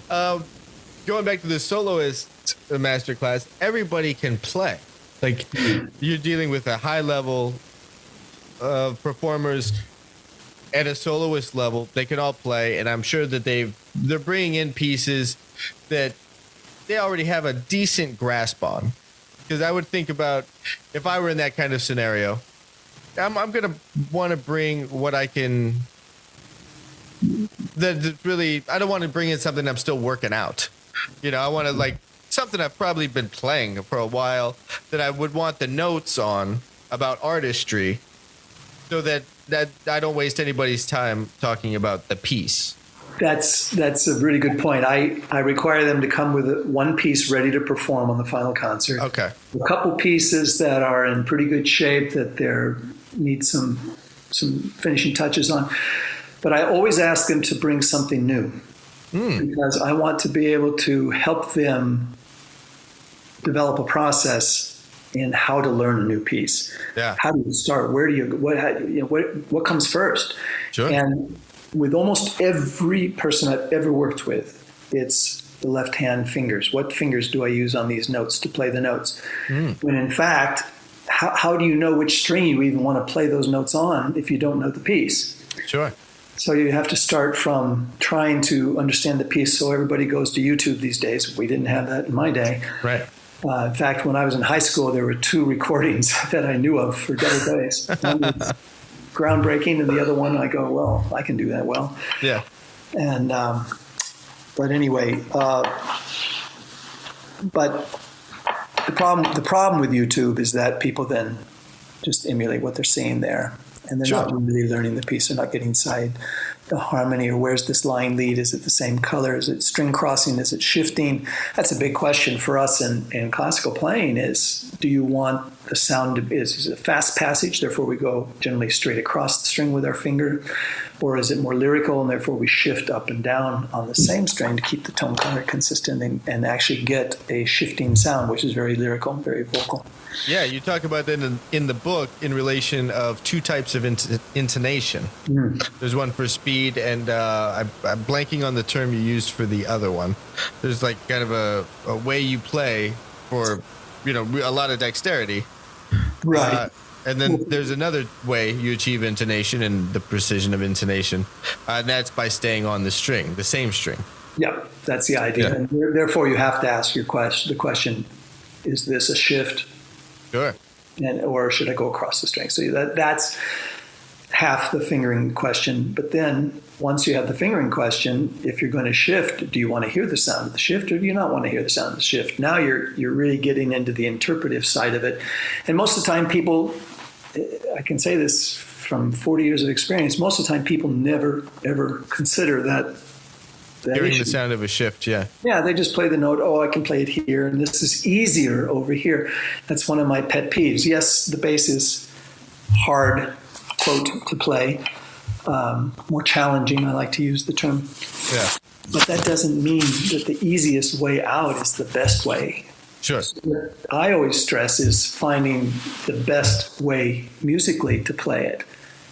Going back to the soloist masterclass, everybody can play. Like you're dealing with a high level of performers at a soloist level. They can all play, and I'm sure that they're bringing in pieces that they already have a decent grasp on. Because I would think about if I were in that kind of scenario, I'm going to want to bring what I can. That really, I don't want to bring in something I'm still working out. I want to something I've probably been playing for a while that I would want the notes on about artistry, so that I don't waste anybody's time talking about the piece. That's a really good point. I require them to come with one piece ready to perform on the final concert. Okay. A couple pieces that are in pretty good shape, that they're need some finishing touches on. But I always ask them to bring something new because I want to be able to help them develop a process in how to learn a new piece. Yeah. How do you start? Where do what comes first? Sure. And with almost every person I've ever worked with, it's the left-hand fingers. What fingers do I use on these notes to play the notes? When in fact, how do you know which string you even want to play those notes on if you don't know the piece? Sure. So you have to start from trying to understand the piece. So everybody goes to YouTube these days. We didn't have that in my day. Right. In fact, when I was in high school, there were 2 recordings that I knew of for double bass. One was groundbreaking, and the other one I go, well, I can do that well. Yeah. And but anyway, but the problem with YouTube is that people then just emulate what they're seeing there, and they're not really learning the piece. They're not getting inside the harmony, or where's this line lead? Is it the same color? Is it string crossing? Is it shifting? That's a big question for us in classical playing is, do you want the sound to be, is it a fast passage, therefore we go generally straight across the string with our finger? Or is it more lyrical and therefore we shift up and down on the same string to keep the tone color consistent and actually get a shifting sound, which is very lyrical, very vocal. Yeah, you talk about that in the book in relation of 2 types of intonation. There's one for speed, and I'm blanking on the term you used for the other one. There's like kind of a way you play for, a lot of dexterity. Right. And then there's another way you achieve intonation and the precision of intonation, and that's by staying on the string, the same string. Yeah, that's the idea. Yeah. And therefore, you have to ask the question, is this a shift? Sure. Or should I go across the string? So that's half the fingering question. But then once you have the fingering question, if you're going to shift, do you want to hear the sound of the shift or do you not want to hear the sound of the shift? Now you're really getting into the interpretive side of it. And most of the time people, I can say this from 40 years of experience, most of the time people never, ever consider that hearing issue. The sound of a shift, yeah. Yeah, they just play the note, I can play it here, and this is easier over here. That's one of my pet peeves. Yes, the bass is hard, quote, to play, more challenging, I like to use the term. Yeah. But that doesn't mean that the easiest way out is the best way. Sure. What I always stress is finding the best way musically to play it.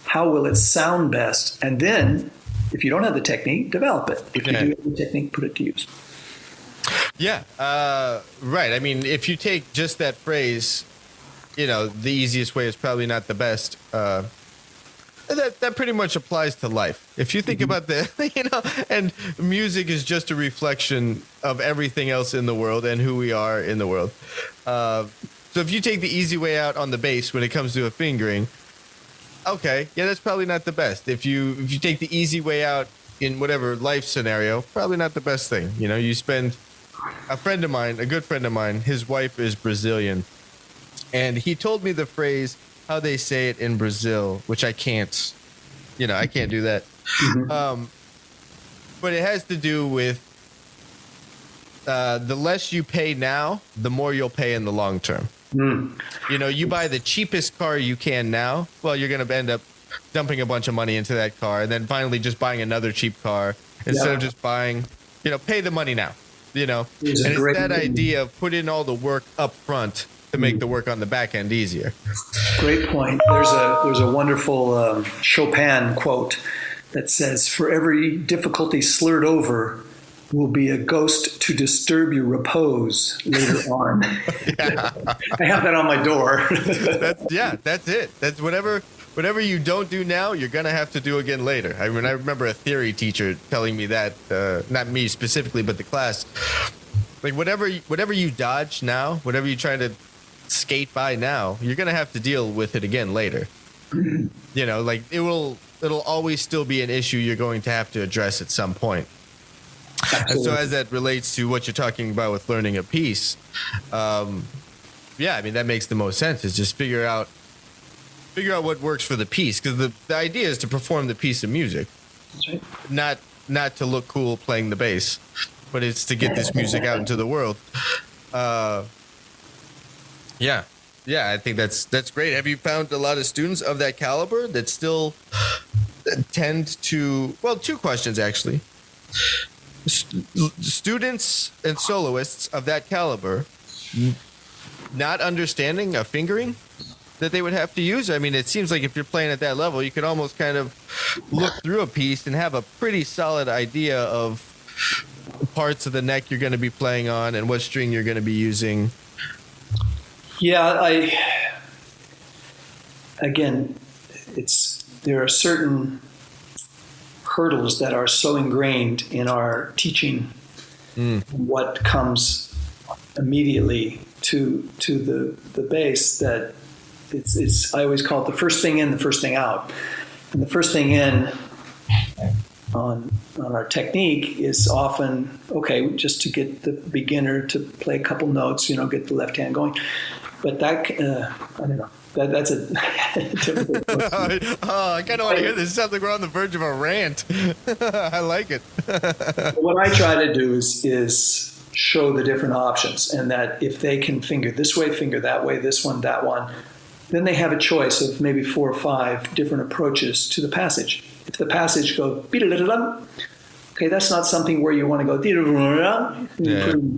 How will it sound best? And then, if you don't have the technique, develop it. If you do have the technique, put it to use. Yeah, right. I mean, if you take just that phrase, the easiest way is probably not the best. That pretty much applies to life. If you think about and music is just a reflection of everything else in the world and who we are in the world. So if you take the easy way out on the bass when it comes to a fingering, okay, yeah, that's probably not the best. If you take the easy way out in whatever life scenario, probably not the best thing. You spend a good friend of mine, his wife is Brazilian, and he told me the phrase, how they say it in Brazil, which I can't, I can't do that. But it has to do with the less you pay now, the more you'll pay in the long term. You buy the cheapest car you can now, well, you're going to end up dumping a bunch of money into that car and then finally just buying another cheap car instead of just buying, pay the money now, and it's that idea of put in all the work up front to make the work on the back end easier. Great point. There's a wonderful Chopin quote that says, for every difficulty slurred over will be a ghost to disturb your repose later on. I have that on my door. That's it. That's whatever you don't do now, you're going to have to do again later. I mean, I remember a theory teacher telling me that, not me specifically, but the class, like whatever you dodge now, whatever you try to skate by now, you're going to have to deal with it again later. Like it'll always still be an issue you're going to have to address at some point. Absolutely. And so as that relates to what you're talking about with learning a piece, I mean, that makes the most sense, is just figure out what works for the piece. Because the idea is to perform the piece of music. That's right. Not to look cool playing the bass, but it's to get this music out into the world. Yeah. Yeah, I think that's great. Have you found a lot of students of that caliber that still tend to, well, two questions actually. Students and soloists of that caliber not understanding a fingering that they would have to use? I mean, it seems like if you're playing at that level, you could almost kind of look through a piece and have a pretty solid idea of parts of the neck you're going to be playing on and what string you're going to be using. Yeah, there are certain hurdles that are so ingrained in our teaching. What comes immediately to the bass that it's I always call it the first thing in, the first thing out. And the first thing in on our technique is often, okay, just to get the beginner to play a couple notes, get the left hand going. But that, I don't know. That's a typical question. I kind of want to hear this. It sounds like we're on the verge of a rant. I like it. What I try to do is show the different options, and that if they can finger this way, finger that way, this one, that one, then they have a choice of maybe 4 or 5 different approaches to the passage. If the passage goes, okay, that's not something where you want to go,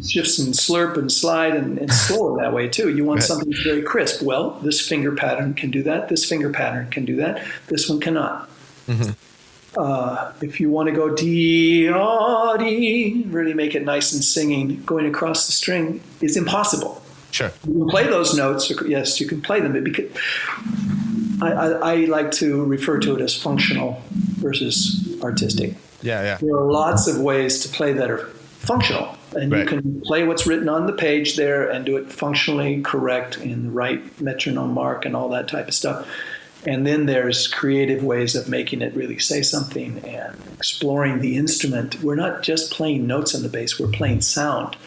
shifts and slurp and slide and slow that way too. You want something that's very crisp. Well, this finger pattern can do that. This finger pattern can do that. This one cannot. If you want to go D, really make it nice and singing, going across the string is impossible. Sure. You can play those notes. Yes, you can play them. Because I like to refer to it as functional versus artistic. Yeah. There are lots of ways to play that are functional. And you can play what's written on the page there and do it functionally correct in the right metronome mark and all that type of stuff. And then there's creative ways of making it really say something and exploring the instrument. We're not just playing notes on the bass, we're playing sound.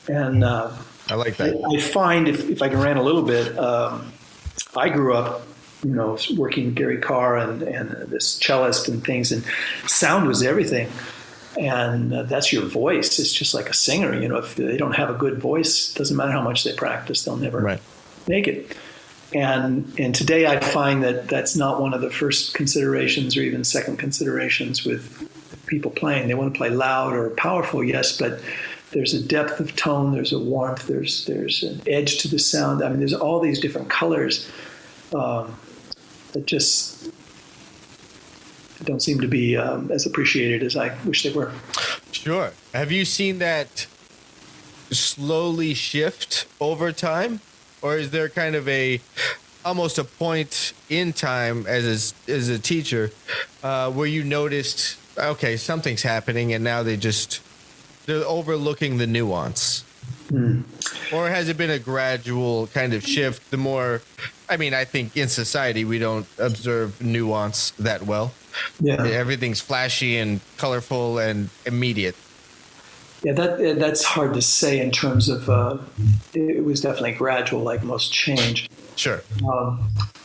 And I like that. I find, if I can rant a little bit, I grew up, working with Gary Carr and this cellist and things, and sound was everything. And that's your voice. It's just like a singer. If they don't have a good voice, it doesn't matter how much they practice, they'll never make it. And today I find that that's not one of the first considerations or even second considerations with people playing. They want to play loud or powerful, yes, but there's a depth of tone, there's a warmth, there's an edge to the sound. I mean, there's all these different colors that just don't seem to be as appreciated as I wish they were. Sure. Have you seen that slowly shift over time? Or is there kind of almost a point in time as a teacher where you noticed, okay, something's happening and now they're overlooking the nuance? Or has it been a gradual kind of shift? I think in society we don't observe nuance that well. Yeah. Everything's flashy and colorful and immediate. Yeah, that's hard to say in terms of, it was definitely gradual, like most change. Sure.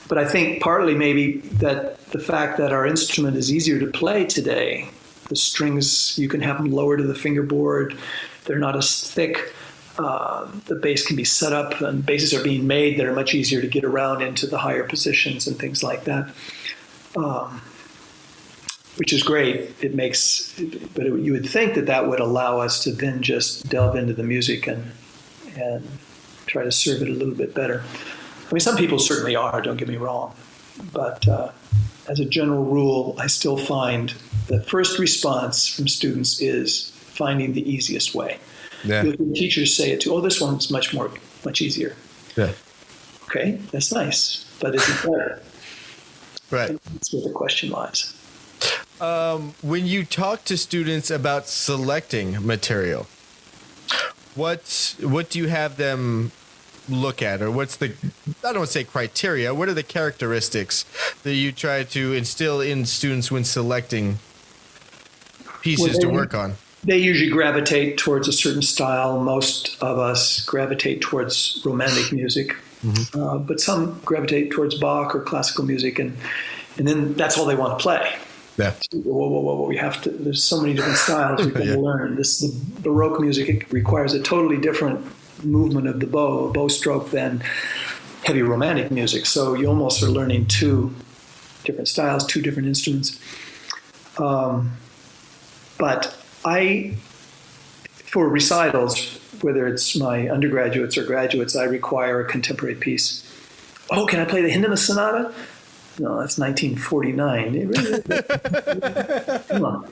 But I think partly maybe that the fact that our instrument is easier to play today, the strings, you can have them lower to the fingerboard, they're not as thick, the bass can be set up, and basses are being made that are much easier to get around into the higher positions and things like that. Which is great. But you would think that would allow us to then just delve into the music and try to serve it a little bit better. I mean, some people certainly are, don't get me wrong. But as a general rule, I still find the first response from students is finding the easiest way. Yeah. The teachers say it too, this one's much easier. Yeah. Okay, that's nice, but is it better? Right. That's where the question lies. When you talk to students about selecting material, what do you have them look at, or what's I don't want to say criteria, what are the characteristics that you try to instill in students when selecting pieces to work on? They usually gravitate towards a certain style. Most of us gravitate towards romantic music, but some gravitate towards Bach or classical music, and then that's all they want to play. Yeah. Whoa. We have to. There's so many different styles we can learn. The Baroque music, it requires a totally different movement of the bow stroke than heavy romantic music. So you almost are learning two different styles, two different instruments. But for recitals, whether it's my undergraduates or graduates, I require a contemporary piece. Oh, can I play the Hindemith Sonata? No, that's 1949. Come on.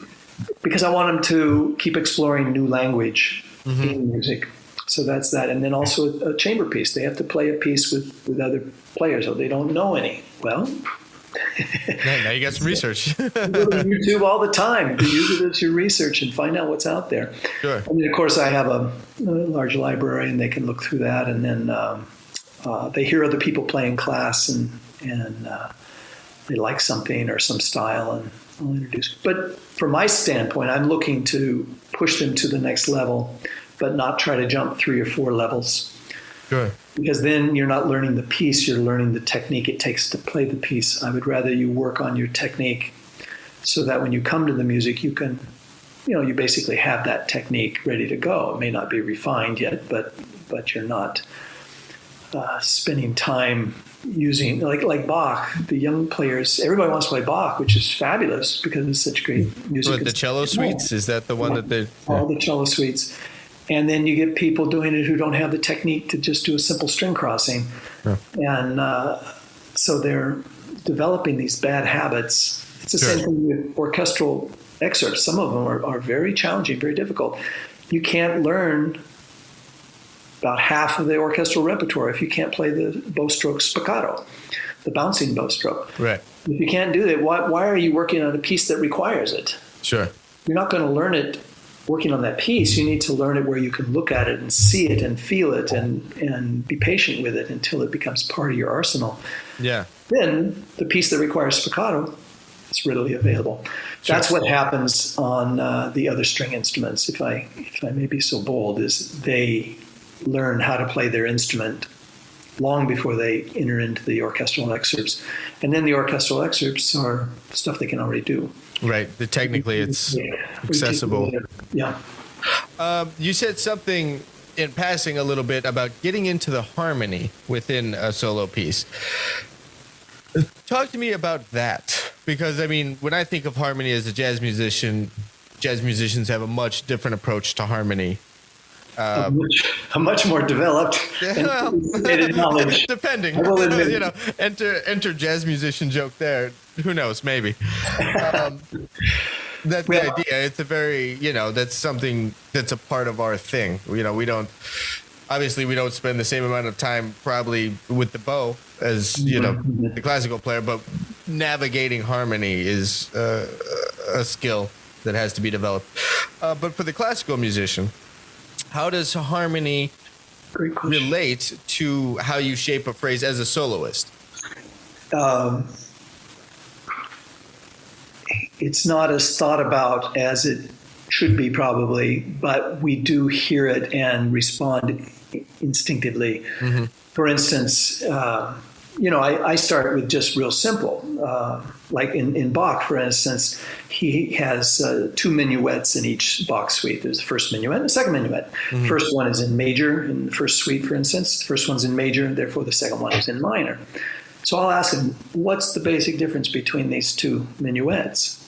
Because I want them to keep exploring new language in music. So that's that. And then also a chamber piece. They have to play a piece with other players, or they don't know any. Well, now you got some research. You go to YouTube all the time. You use it as your research and find out what's out there. Sure. And then, of course, I have a large library, and they can look through that. And then they hear other people play in class, and they like something or some style, and I'll introduce. But from my standpoint, I'm looking to push them to the next level, but not try to jump 3 or 4 levels. Sure. Because then you're not learning the piece, you're learning the technique it takes to play the piece. I would rather you work on your technique so that when you come to the music, you can, you basically have that technique ready to go. It may not be refined yet, but you're not spending time using, like Bach, the young players, everybody wants to play Bach, which is fabulous because it's such great music. What, the cello suites? Is that the one that they... All the cello suites. And then you get people doing it who don't have the technique to just do a simple string crossing. Yeah. And so they're developing these bad habits. It's the same thing with orchestral excerpts. Some of them are very challenging, very difficult. You can't learn about half of the orchestral repertoire if you can't play the bow stroke spiccato, the bouncing bow stroke. Right. If you can't do that, why are you working on a piece that requires it? Sure. You're not going to learn it working on that piece. You need to learn it where you can look at it and see it and feel it and be patient with it until it becomes part of your arsenal. Yeah. Then the piece that requires spiccato is readily available. Sure. That's what happens on the other string instruments, if I may be so bold, is they learn how to play their instrument long before they enter into the orchestral excerpts. And then the orchestral excerpts are stuff they can already do. Right. Technically, it's accessible. Yeah. You said something in passing a little bit about getting into the harmony within a solo piece. Talk to me about that. Because, I mean, when I think of harmony as a jazz musician, jazz musicians have a much different approach to harmony. A much more developed and sophisticated knowledge. Depending, enter jazz musician joke there. Who knows? Maybe. That's the idea. It's a very, that's something that's a part of our thing. We don't spend the same amount of time probably with the bow as the classical player, but navigating harmony is a skill that has to be developed. But for the classical musician, how does harmony relate to how you shape a phrase as a soloist? It's not as thought about as it should be probably, but we do hear it and respond instinctively. Mm-hmm. For instance, I start with just real simple. Like in Bach, for instance, he has 2 minuets in each Bach suite. There's the first minuet and the second minuet. Mm-hmm. First one is in major in the first suite, for instance. The first one's in major, therefore the second one is in minor. So I'll ask him, what's the basic difference between these 2 minuets?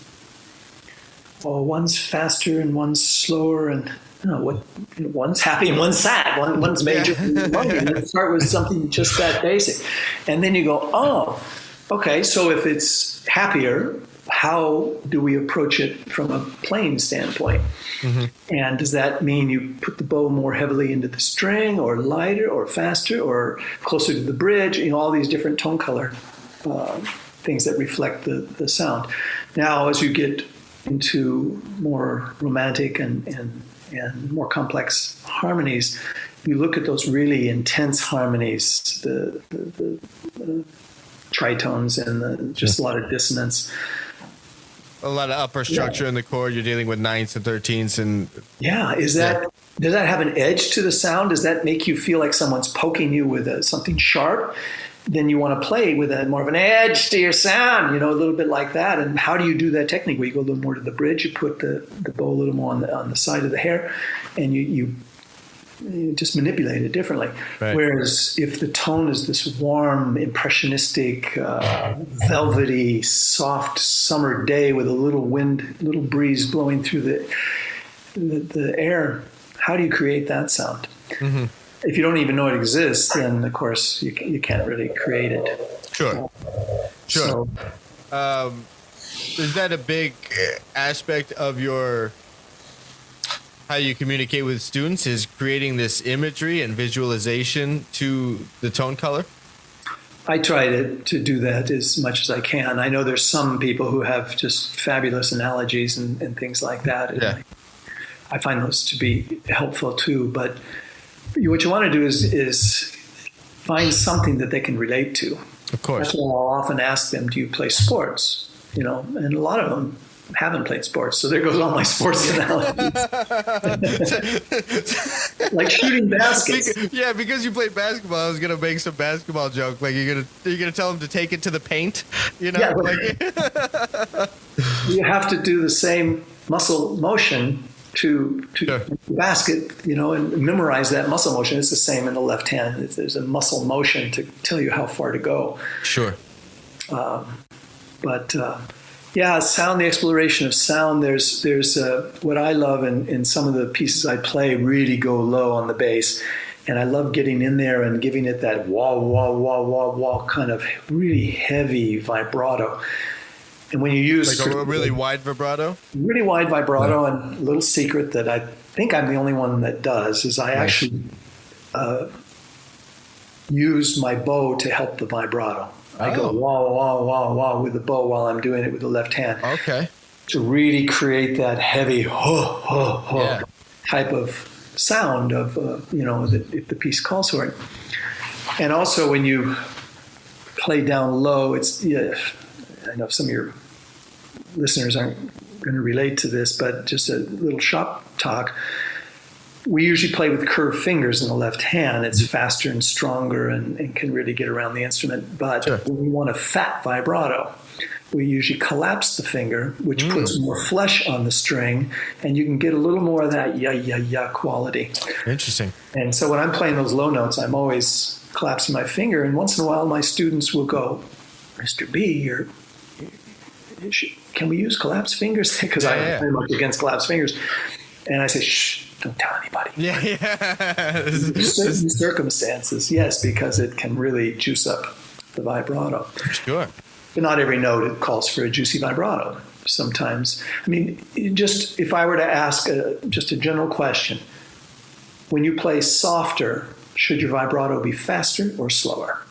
Well, one's faster and one's slower, and one's happy and one's sad. One's major and minor. And then start with something just that basic. And then you go, oh, okay, so if it's happier, how do we approach it from a playing standpoint? Mm-hmm. And does that mean you put the bow more heavily into the string, or lighter, or faster, or closer to the bridge? All these different tone color things that reflect the sound. Now, as you get into more romantic and more complex harmonies, you look at those really intense harmonies, the tritones and just a lot of dissonance. A lot of upper structure in the chord. You're dealing with 9ths and 13ths, and does that have an edge to the sound? Does that make you feel like someone's poking you with something sharp? Then you want to play with more of an edge to your sound, a little bit like that. And how do you do that technique? Where you go a little more to the bridge, you put the bow a little more on the side of the hair, and you you just manipulate it differently. Right. Whereas if the tone is this warm, impressionistic, velvety, soft summer day with a little wind, little breeze blowing through the air, how do you create that sound? Mm-hmm. If you don't even know it exists, then of course you can't really create it. Sure. So, is that a big aspect of your how you communicate with students, is creating this imagery and visualization to the tone color? I try to do that as much as I can. I know there's some people who have just fabulous analogies and things like that. And yeah. I find those to be helpful too. But what you want to do is find something that they can relate to. Of course. That's why I'll often ask them, do you play sports? And a lot of them haven't played sports, so there goes all my sports analogies. Like shooting baskets. Yeah, because you played basketball, I was gonna make some basketball joke. Like you're gonna tell them to take it to the paint, Yeah, you have to do the same muscle motion to sure. the basket, and memorize that muscle motion. It's the same in the left hand. There's a muscle motion to tell you how far to go. Sure. Sound, the exploration of sound. There's what I love in some of the pieces I play really go low on the bass. And I love getting in there and giving it that wah, wah, wah, wah, wah kind of really heavy vibrato. And when you use... Like a really wide vibrato? Really wide vibrato, and a little secret that I think I'm the only one that does is I actually use my bow to help the vibrato. I go wah, wah, wah, wah with the bow while I'm doing it with the left hand. Okay. To really create that heavy type of sound of, if the piece calls for it. And also when you play down low, I know some of your listeners aren't going to relate to this, but just a little shop talk. We usually play with curved fingers in the left hand. It's faster and stronger and can really get around the instrument. But sure. when we want a fat vibrato, we usually collapse the finger, which puts more flesh on the string, and you can get a little more of that ya quality. Interesting. And so when I'm playing those low notes, I'm always collapsing my finger. And once in a while, my students will go, Mr. B, can we use collapsed fingers? Because I'm very much against collapsed fingers. And I say, shh. Don't tell anybody. Yeah. In certain circumstances, yes, because it can really juice up the vibrato. Sure. But not every note it calls for a juicy vibrato. Sometimes, just if I were to ask just a general question, when you play softer, should your vibrato be faster or slower?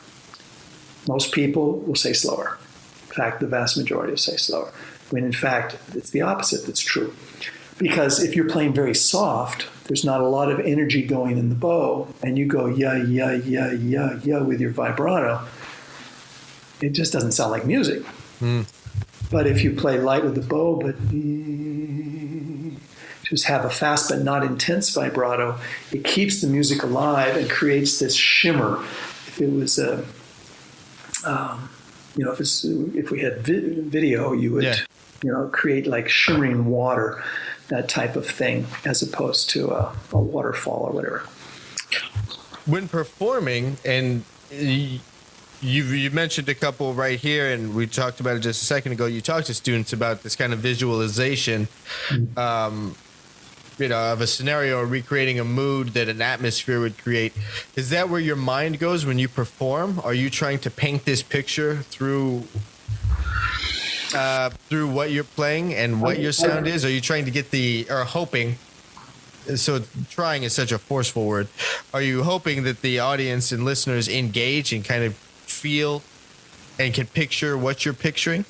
Most people will say slower. In fact, the vast majority will say slower. When in fact, it's the opposite that's true. Because if you're playing very soft, there's not a lot of energy going in the bow, and you go ya with your vibrato, it just doesn't sound like music. But if you play light with the bow, but just have a fast but not intense vibrato, it keeps the music alive and creates this shimmer. If it was if we had video, you would create like shimmering water. That type of thing, as opposed to a waterfall or whatever. When performing, and you mentioned a couple right here, and we talked about it just a second ago. You talked to students about this kind of visualization, of a scenario or recreating a mood that an atmosphere would create. Is that where your mind goes when you perform? Are you trying to paint this picture through what you're playing and what your sound is? Are you trying to get hoping, so trying is such a forceful word, are you hoping that the audience and listeners engage and kind of feel and can picture what you're picturing?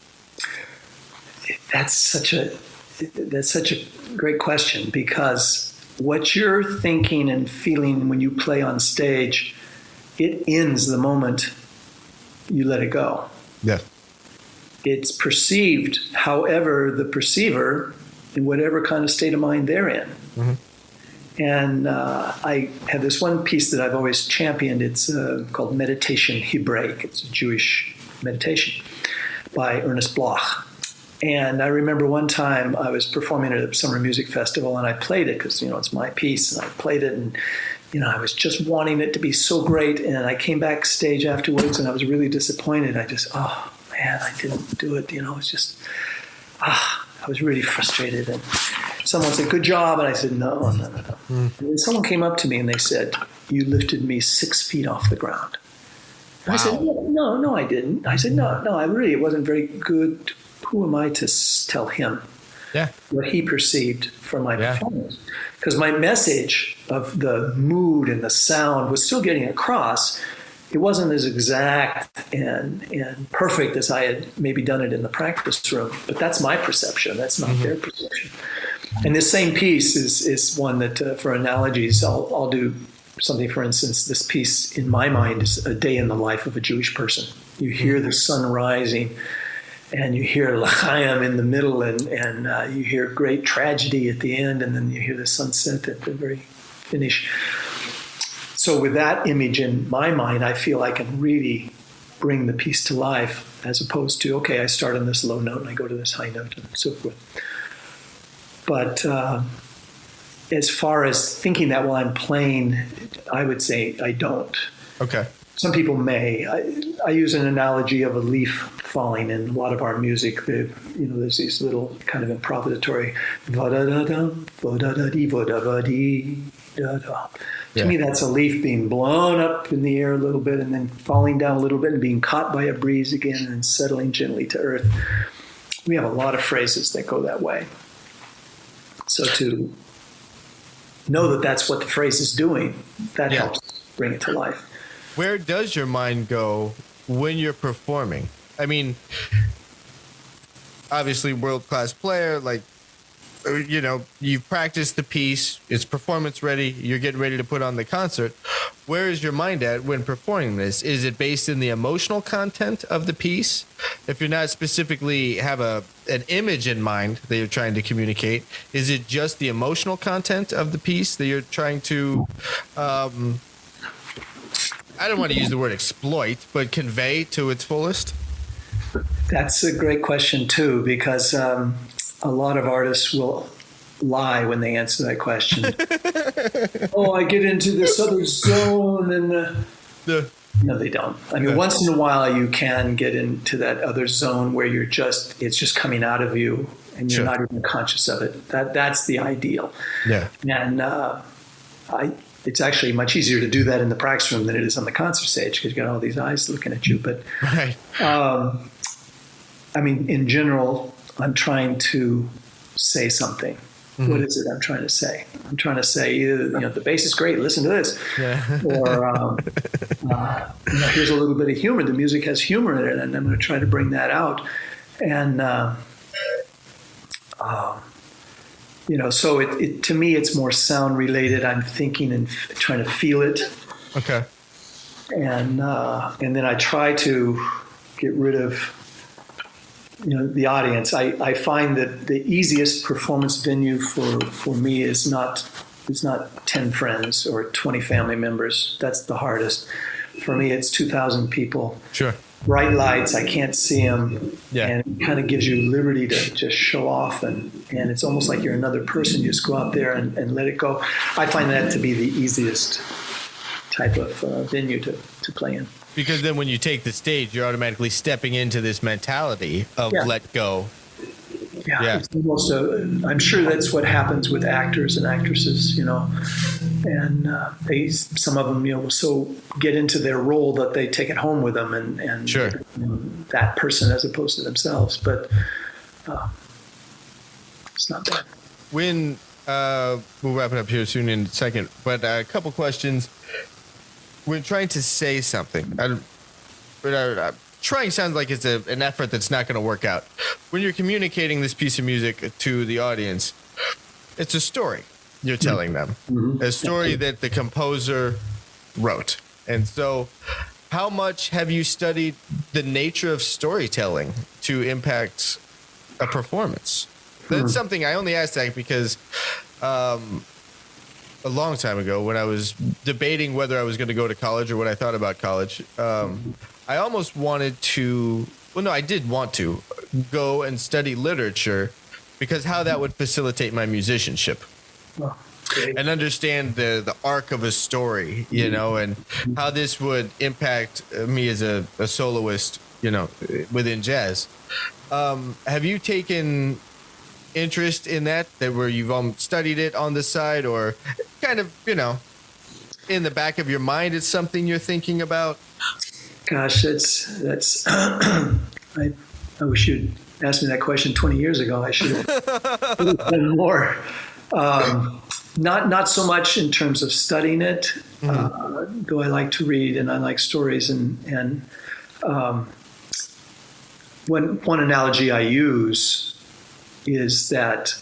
That's such a great question, because what you're thinking and feeling when you play on stage, it ends the moment you let it go. Yeah. It's perceived, however, the perceiver, in whatever kind of state of mind they're in. Mm-hmm. And I have this one piece that I've always championed. It's called Meditation Hebraic. It's a Jewish meditation by Ernest Bloch. And I remember one time I was performing at a summer music festival, and I played it because, it's my piece, and I played it, and, I was just wanting it to be so great. And I came backstage afterwards, and I was really disappointed. Oh, man, I didn't do it. It's just, I was really frustrated. And someone said, good job. And I said, no. And then someone came up to me and they said, you lifted me 6 feet off the ground. Wow. I said, no, I didn't. I said, no, it wasn't very good. Who am I to tell him what he perceived from my performance? Because my message of the mood and the sound was still getting across. It wasn't as exact and perfect as I had maybe done it in the practice room, but that's my perception. That's not their perception. And this same piece is one that, for analogies, I'll do something. For instance, this piece in my mind is a day in the life of a Jewish person. You hear the sun rising, and you hear L'chaim in the middle, and you hear great tragedy at the end, and then you hear the sunset at the very finish. So with that image in my mind, I feel I can really bring the piece to life, as opposed to, okay, I start on this low note and I go to this high note and so forth. But as far as thinking that while I'm playing, I would say I don't. Okay. Some people may. I use an analogy of a leaf falling in a lot of our music. There's these little kind of improvisatory va-da-da-dum, va-da-da-dee, va-da-va-dee, da-da. To me, that's a leaf being blown up in the air a little bit and then falling down a little bit and being caught by a breeze again and settling gently to earth. We have a lot of phrases that go that way. So to know that that's what the phrase is doing, that helps bring it to life. Where does your mind go when you're performing? I mean, obviously world-class player, you've practiced the piece, it's performance ready, you're getting ready to put on the concert. Where is your mind at when performing this? Is it based in the emotional content of the piece? If you're not specifically have an image in mind that you're trying to communicate, is it just the emotional content of the piece that you're trying to, I don't want to use the word exploit, but convey to its fullest? That's a great question too, because a lot of artists will lie when they answer that question. I get into this other zone, and no, they don't. I mean, once in a while you can get into that other zone where it's just coming out of you, and you're not even conscious of it. That's the ideal. Yeah. And it's actually much easier to do that in the practice room than it is on the concert stage, because you got all these eyes looking at you. But I mean, in general, I'm trying to say something. Mm-hmm. What is it I'm trying to say? I'm trying to say either, the bass is great, listen to this. Yeah. Or, here's a little bit of humor. The music has humor in it, and I'm going to try to bring that out. And, so it to me, it's more sound related. I'm thinking and trying to feel it. Okay. And then I try to get rid of the audience. I find that the easiest performance venue for me is not 10 friends or 20 family members. That's the hardest. For me, it's 2,000 people. Sure. Bright lights, I can't see them. Yeah. And it kind of gives you liberty to just show off, and it's almost like you're another person. You just go out there and let it go. I find that to be the easiest type of venue to play in. Because then when you take the stage, you're automatically stepping into this mentality of let go. Yeah. It's almost I'm sure that's what happens with actors and actresses, and some of them, will so get into their role that they take it home with them and sure. That person as opposed to themselves. But it's not bad. When we'll wrap it up here soon in a second, but a couple questions. When trying to say something, trying sounds like it's an effort that's not going to work out. When you're communicating this piece of music to the audience, it's a story you're telling them, a story that the composer wrote. And so how much have you studied the nature of storytelling to impact a performance? That's something I only asked that because a long time ago when I was debating whether I was going to go to college or what I thought about college, I almost wanted to Well, no, I did want to go and study literature because how that would facilitate my musicianship. Okay. And understand the arc of a story, and how this would impact me as a soloist, within jazz. Have you taken interest in that where you've studied it on the side, or kind of, in the back of your mind, it's something you're thinking about? Gosh, that's I wish you'd asked me that question 20 years ago. I should have done more. Not so much in terms of studying it, though I like to read and I like stories. And one analogy I use is that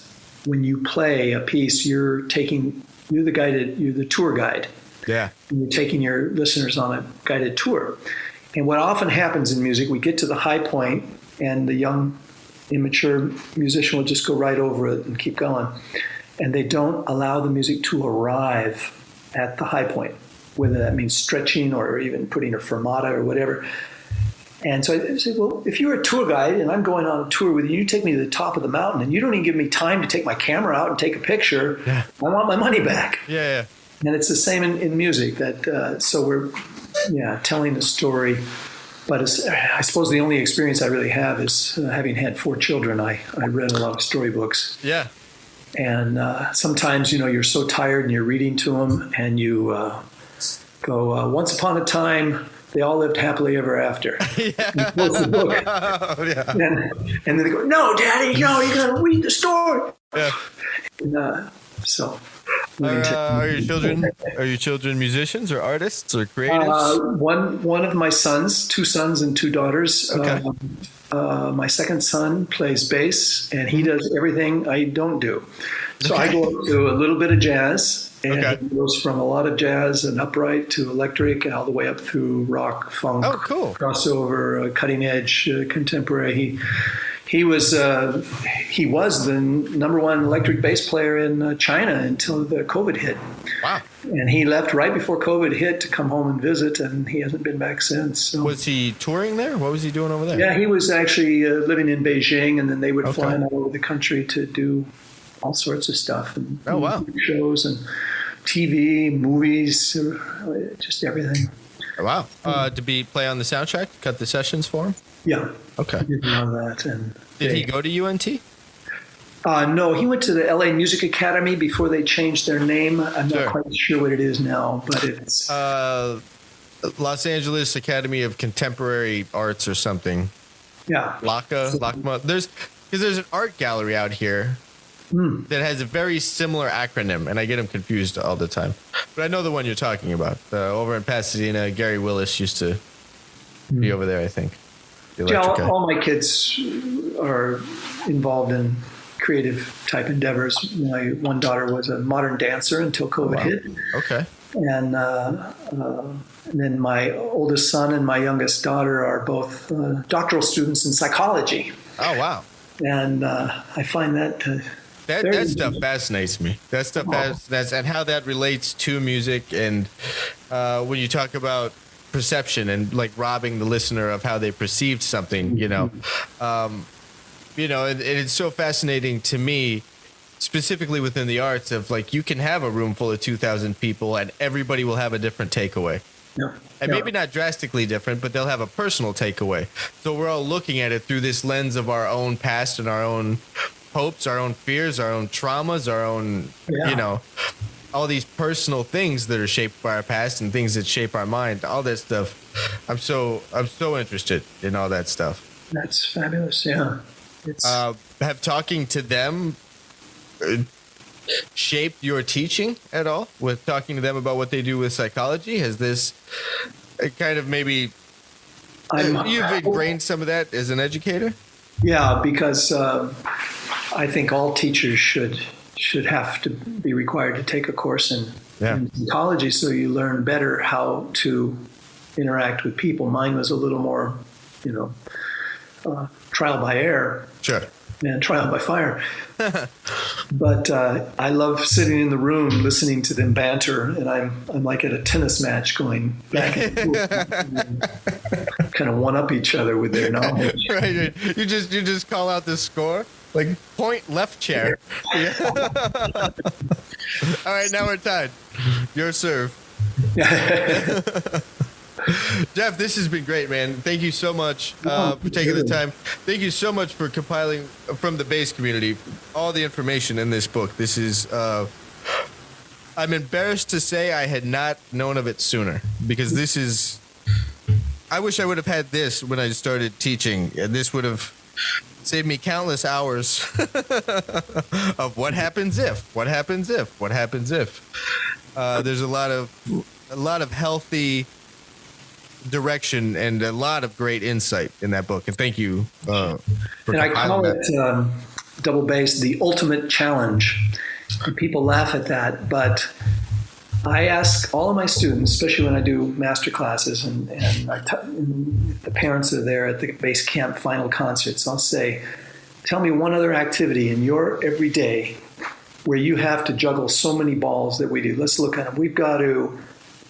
when you play a piece, you're the tour guide. Yeah. And you're taking your listeners on a guided tour. And what often happens in music, we get to the high point and the young, immature musician will just go right over it and keep going. And they don't allow the music to arrive at the high point, whether that means stretching or even putting a fermata or whatever. And so I say, well, if you're a tour guide and I'm going on a tour with you, you take me to the top of the mountain and you don't even give me time to take my camera out and take a picture. Yeah. I want my money back. Yeah. And it's the same in music that, so we're, telling a story. But I suppose the only experience I really have is having had 4 children. I read a lot of storybooks. Yeah. And sometimes, you're so tired and you're reading to them and you go, once upon a time, they all lived happily ever after. Yeah. And close the book. Oh, yeah. And then they go, no, Daddy, no, you got to read the story. Yeah. And, so. Are your children musicians or artists or creatives? One of my sons, 2 sons and 2 daughters. Okay. My second son plays bass, and he does everything I don't do. So I go up to a little bit of jazz, and it goes from a lot of jazz and upright to electric, and all the way up through rock, funk, crossover, cutting edge, contemporary. He was the number 1 electric bass player in China until the COVID hit. Wow. And he left right before COVID hit to come home and visit, and he hasn't been back since. So. Was he touring there? What was he doing over there? Yeah, he was actually living in Beijing, and then they would fly him all over the country to do all sorts of stuff. And shows and TV, movies, just everything. Wow. To play on the soundtrack, cut the sessions for him? Yeah. Okay. I didn't know that. And did he go to UNT? No, he went to the LA Music Academy before they changed their name. I'm not quite sure what it is now, but it's Los Angeles Academy of Contemporary Arts or something. Yeah. LACMA. There's an art gallery out here that has a very similar acronym, and I get them confused all the time. But I know the one you're talking about. Over in Pasadena, Gary Willis used to be over there, I think. Yeah, all my kids are involved in creative type endeavors. My one daughter was a modern dancer until COVID hit. Okay. And then my oldest son and my youngest daughter are both doctoral students in psychology. Oh, wow. And I find that that stuff fascinates me. That stuff fascinates, and how that relates to music. And when you talk about perception and like robbing the listener of how they perceived something, it's so fascinating to me, specifically within the arts, of like you can have a room full of 2,000 people and everybody will have a different takeaway. Yeah. And maybe not drastically different, but they'll have a personal takeaway. So we're all looking at it through this lens of our own past and our own hopes, our own fears, our own traumas, our own, all these personal things that are shaped by our past and things that shape our mind, all that stuff. I'm so interested in all that stuff. That's fabulous. Yeah. Have talking to them shaped your teaching at all, with talking to them about what they do with psychology? Has this kind of maybe you've ingrained some of that as an educator? Yeah, because I think all teachers should have to be required to take a course in psychology, so you learn better how to interact with people. Mine was a little more, trial by error. Sure. trial by fire. But I love sitting in the room listening to them banter, and I'm like at a tennis match going back and forth, kind of one up each other with their knowledge. Right. You just call out the score, like point left chair. Yeah. All right, now we're tied. Your serve. Jeff, this has been great, man. Thank you so much for taking the time. Thank you so much for compiling from the bass community all the information in this book. This is, I'm embarrassed to say I had not known of it sooner, because this is, I wish I would have had this when I started teaching. This would have saved me countless hours of what happens if. There's a lot of healthy direction and a lot of great insight in that book, and thank you for and I call it Double Bass the ultimate challenge. And people laugh at that, but I ask all of my students, especially when I do master classes, and the parents are there at the bass camp final concerts, I'll say, tell me one other activity in your everyday where you have to juggle so many balls that we do. Let's look at them. We've got to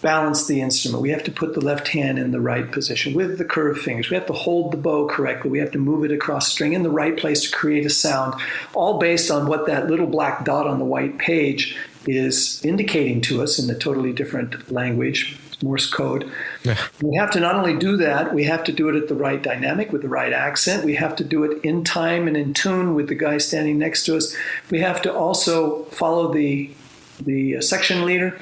balance the instrument. We have to put the left hand in the right position with the curved fingers. We have to hold the bow correctly. We have to move it across string in the right place to create a sound, all based on what that little black dot on the white page is indicating to us in a totally different language, Morse code. Yeah. We have to not only do that, we have to do it at the right dynamic with the right accent. We have to do it in time and in tune with the guy standing next to us. We have to also follow the section leader.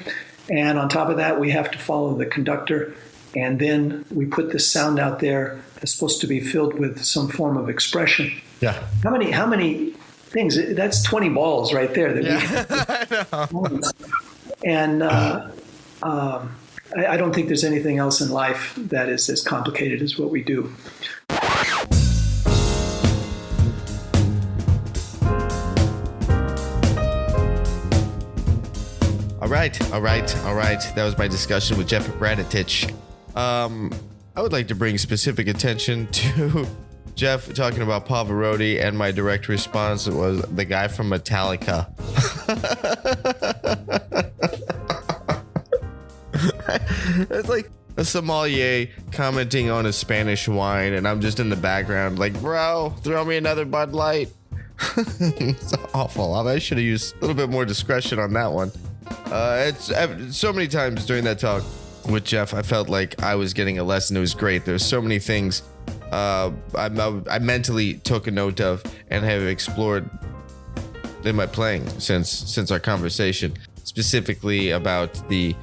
And on top of that, we have to follow the conductor. And then we put this sound out there that's supposed to be filled with some form of expression. Yeah. How many things? That's 20 balls right there. That we and I don't think there's anything else in life that is as complicated as what we do. All right. That was my discussion with Jeff Bradetich. I would like to bring specific attention to Jeff talking about Pavarotti, and my direct response was the guy from Metallica. It's like a sommelier commenting on a Spanish wine, and I'm just in the background like, bro, throw me another Bud Light. It's awful. I should have used a little bit more discretion on that one. It's so many times during that talk with Jeff, I felt like I was getting a lesson. It was great. There's so many things I mentally took a note of and have explored in my playing since our conversation, specifically about the,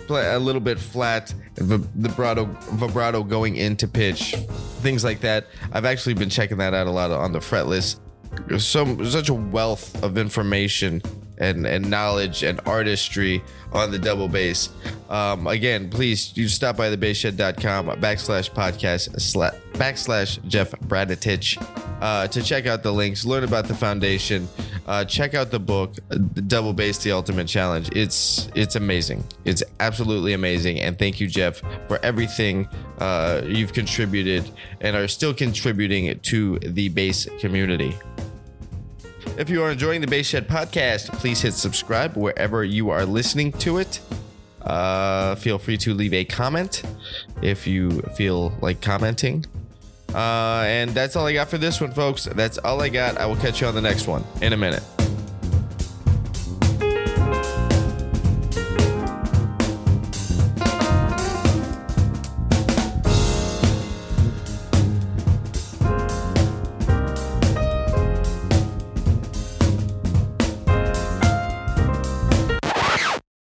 a little bit flat, the vibrato going into pitch, things like that. I've actually been checking that out a lot on the fret list. There's such a wealth of information and knowledge and artistry on the double bass. Again, please you stop by thebassshed.com /podcast/ Jeff Bradetich to check out the links, learn about the foundation, check out the book, The Double Bass, The Ultimate Challenge. It's amazing. It's absolutely amazing. And thank you, Jeff, for everything you've contributed and are still contributing to the bass community. If you are enjoying the Bass Shed podcast, please hit subscribe wherever you are listening to it. Feel free to leave a comment if you feel like commenting. And that's all I got for this one, folks. That's all I got. I will catch you on the next one in a minute.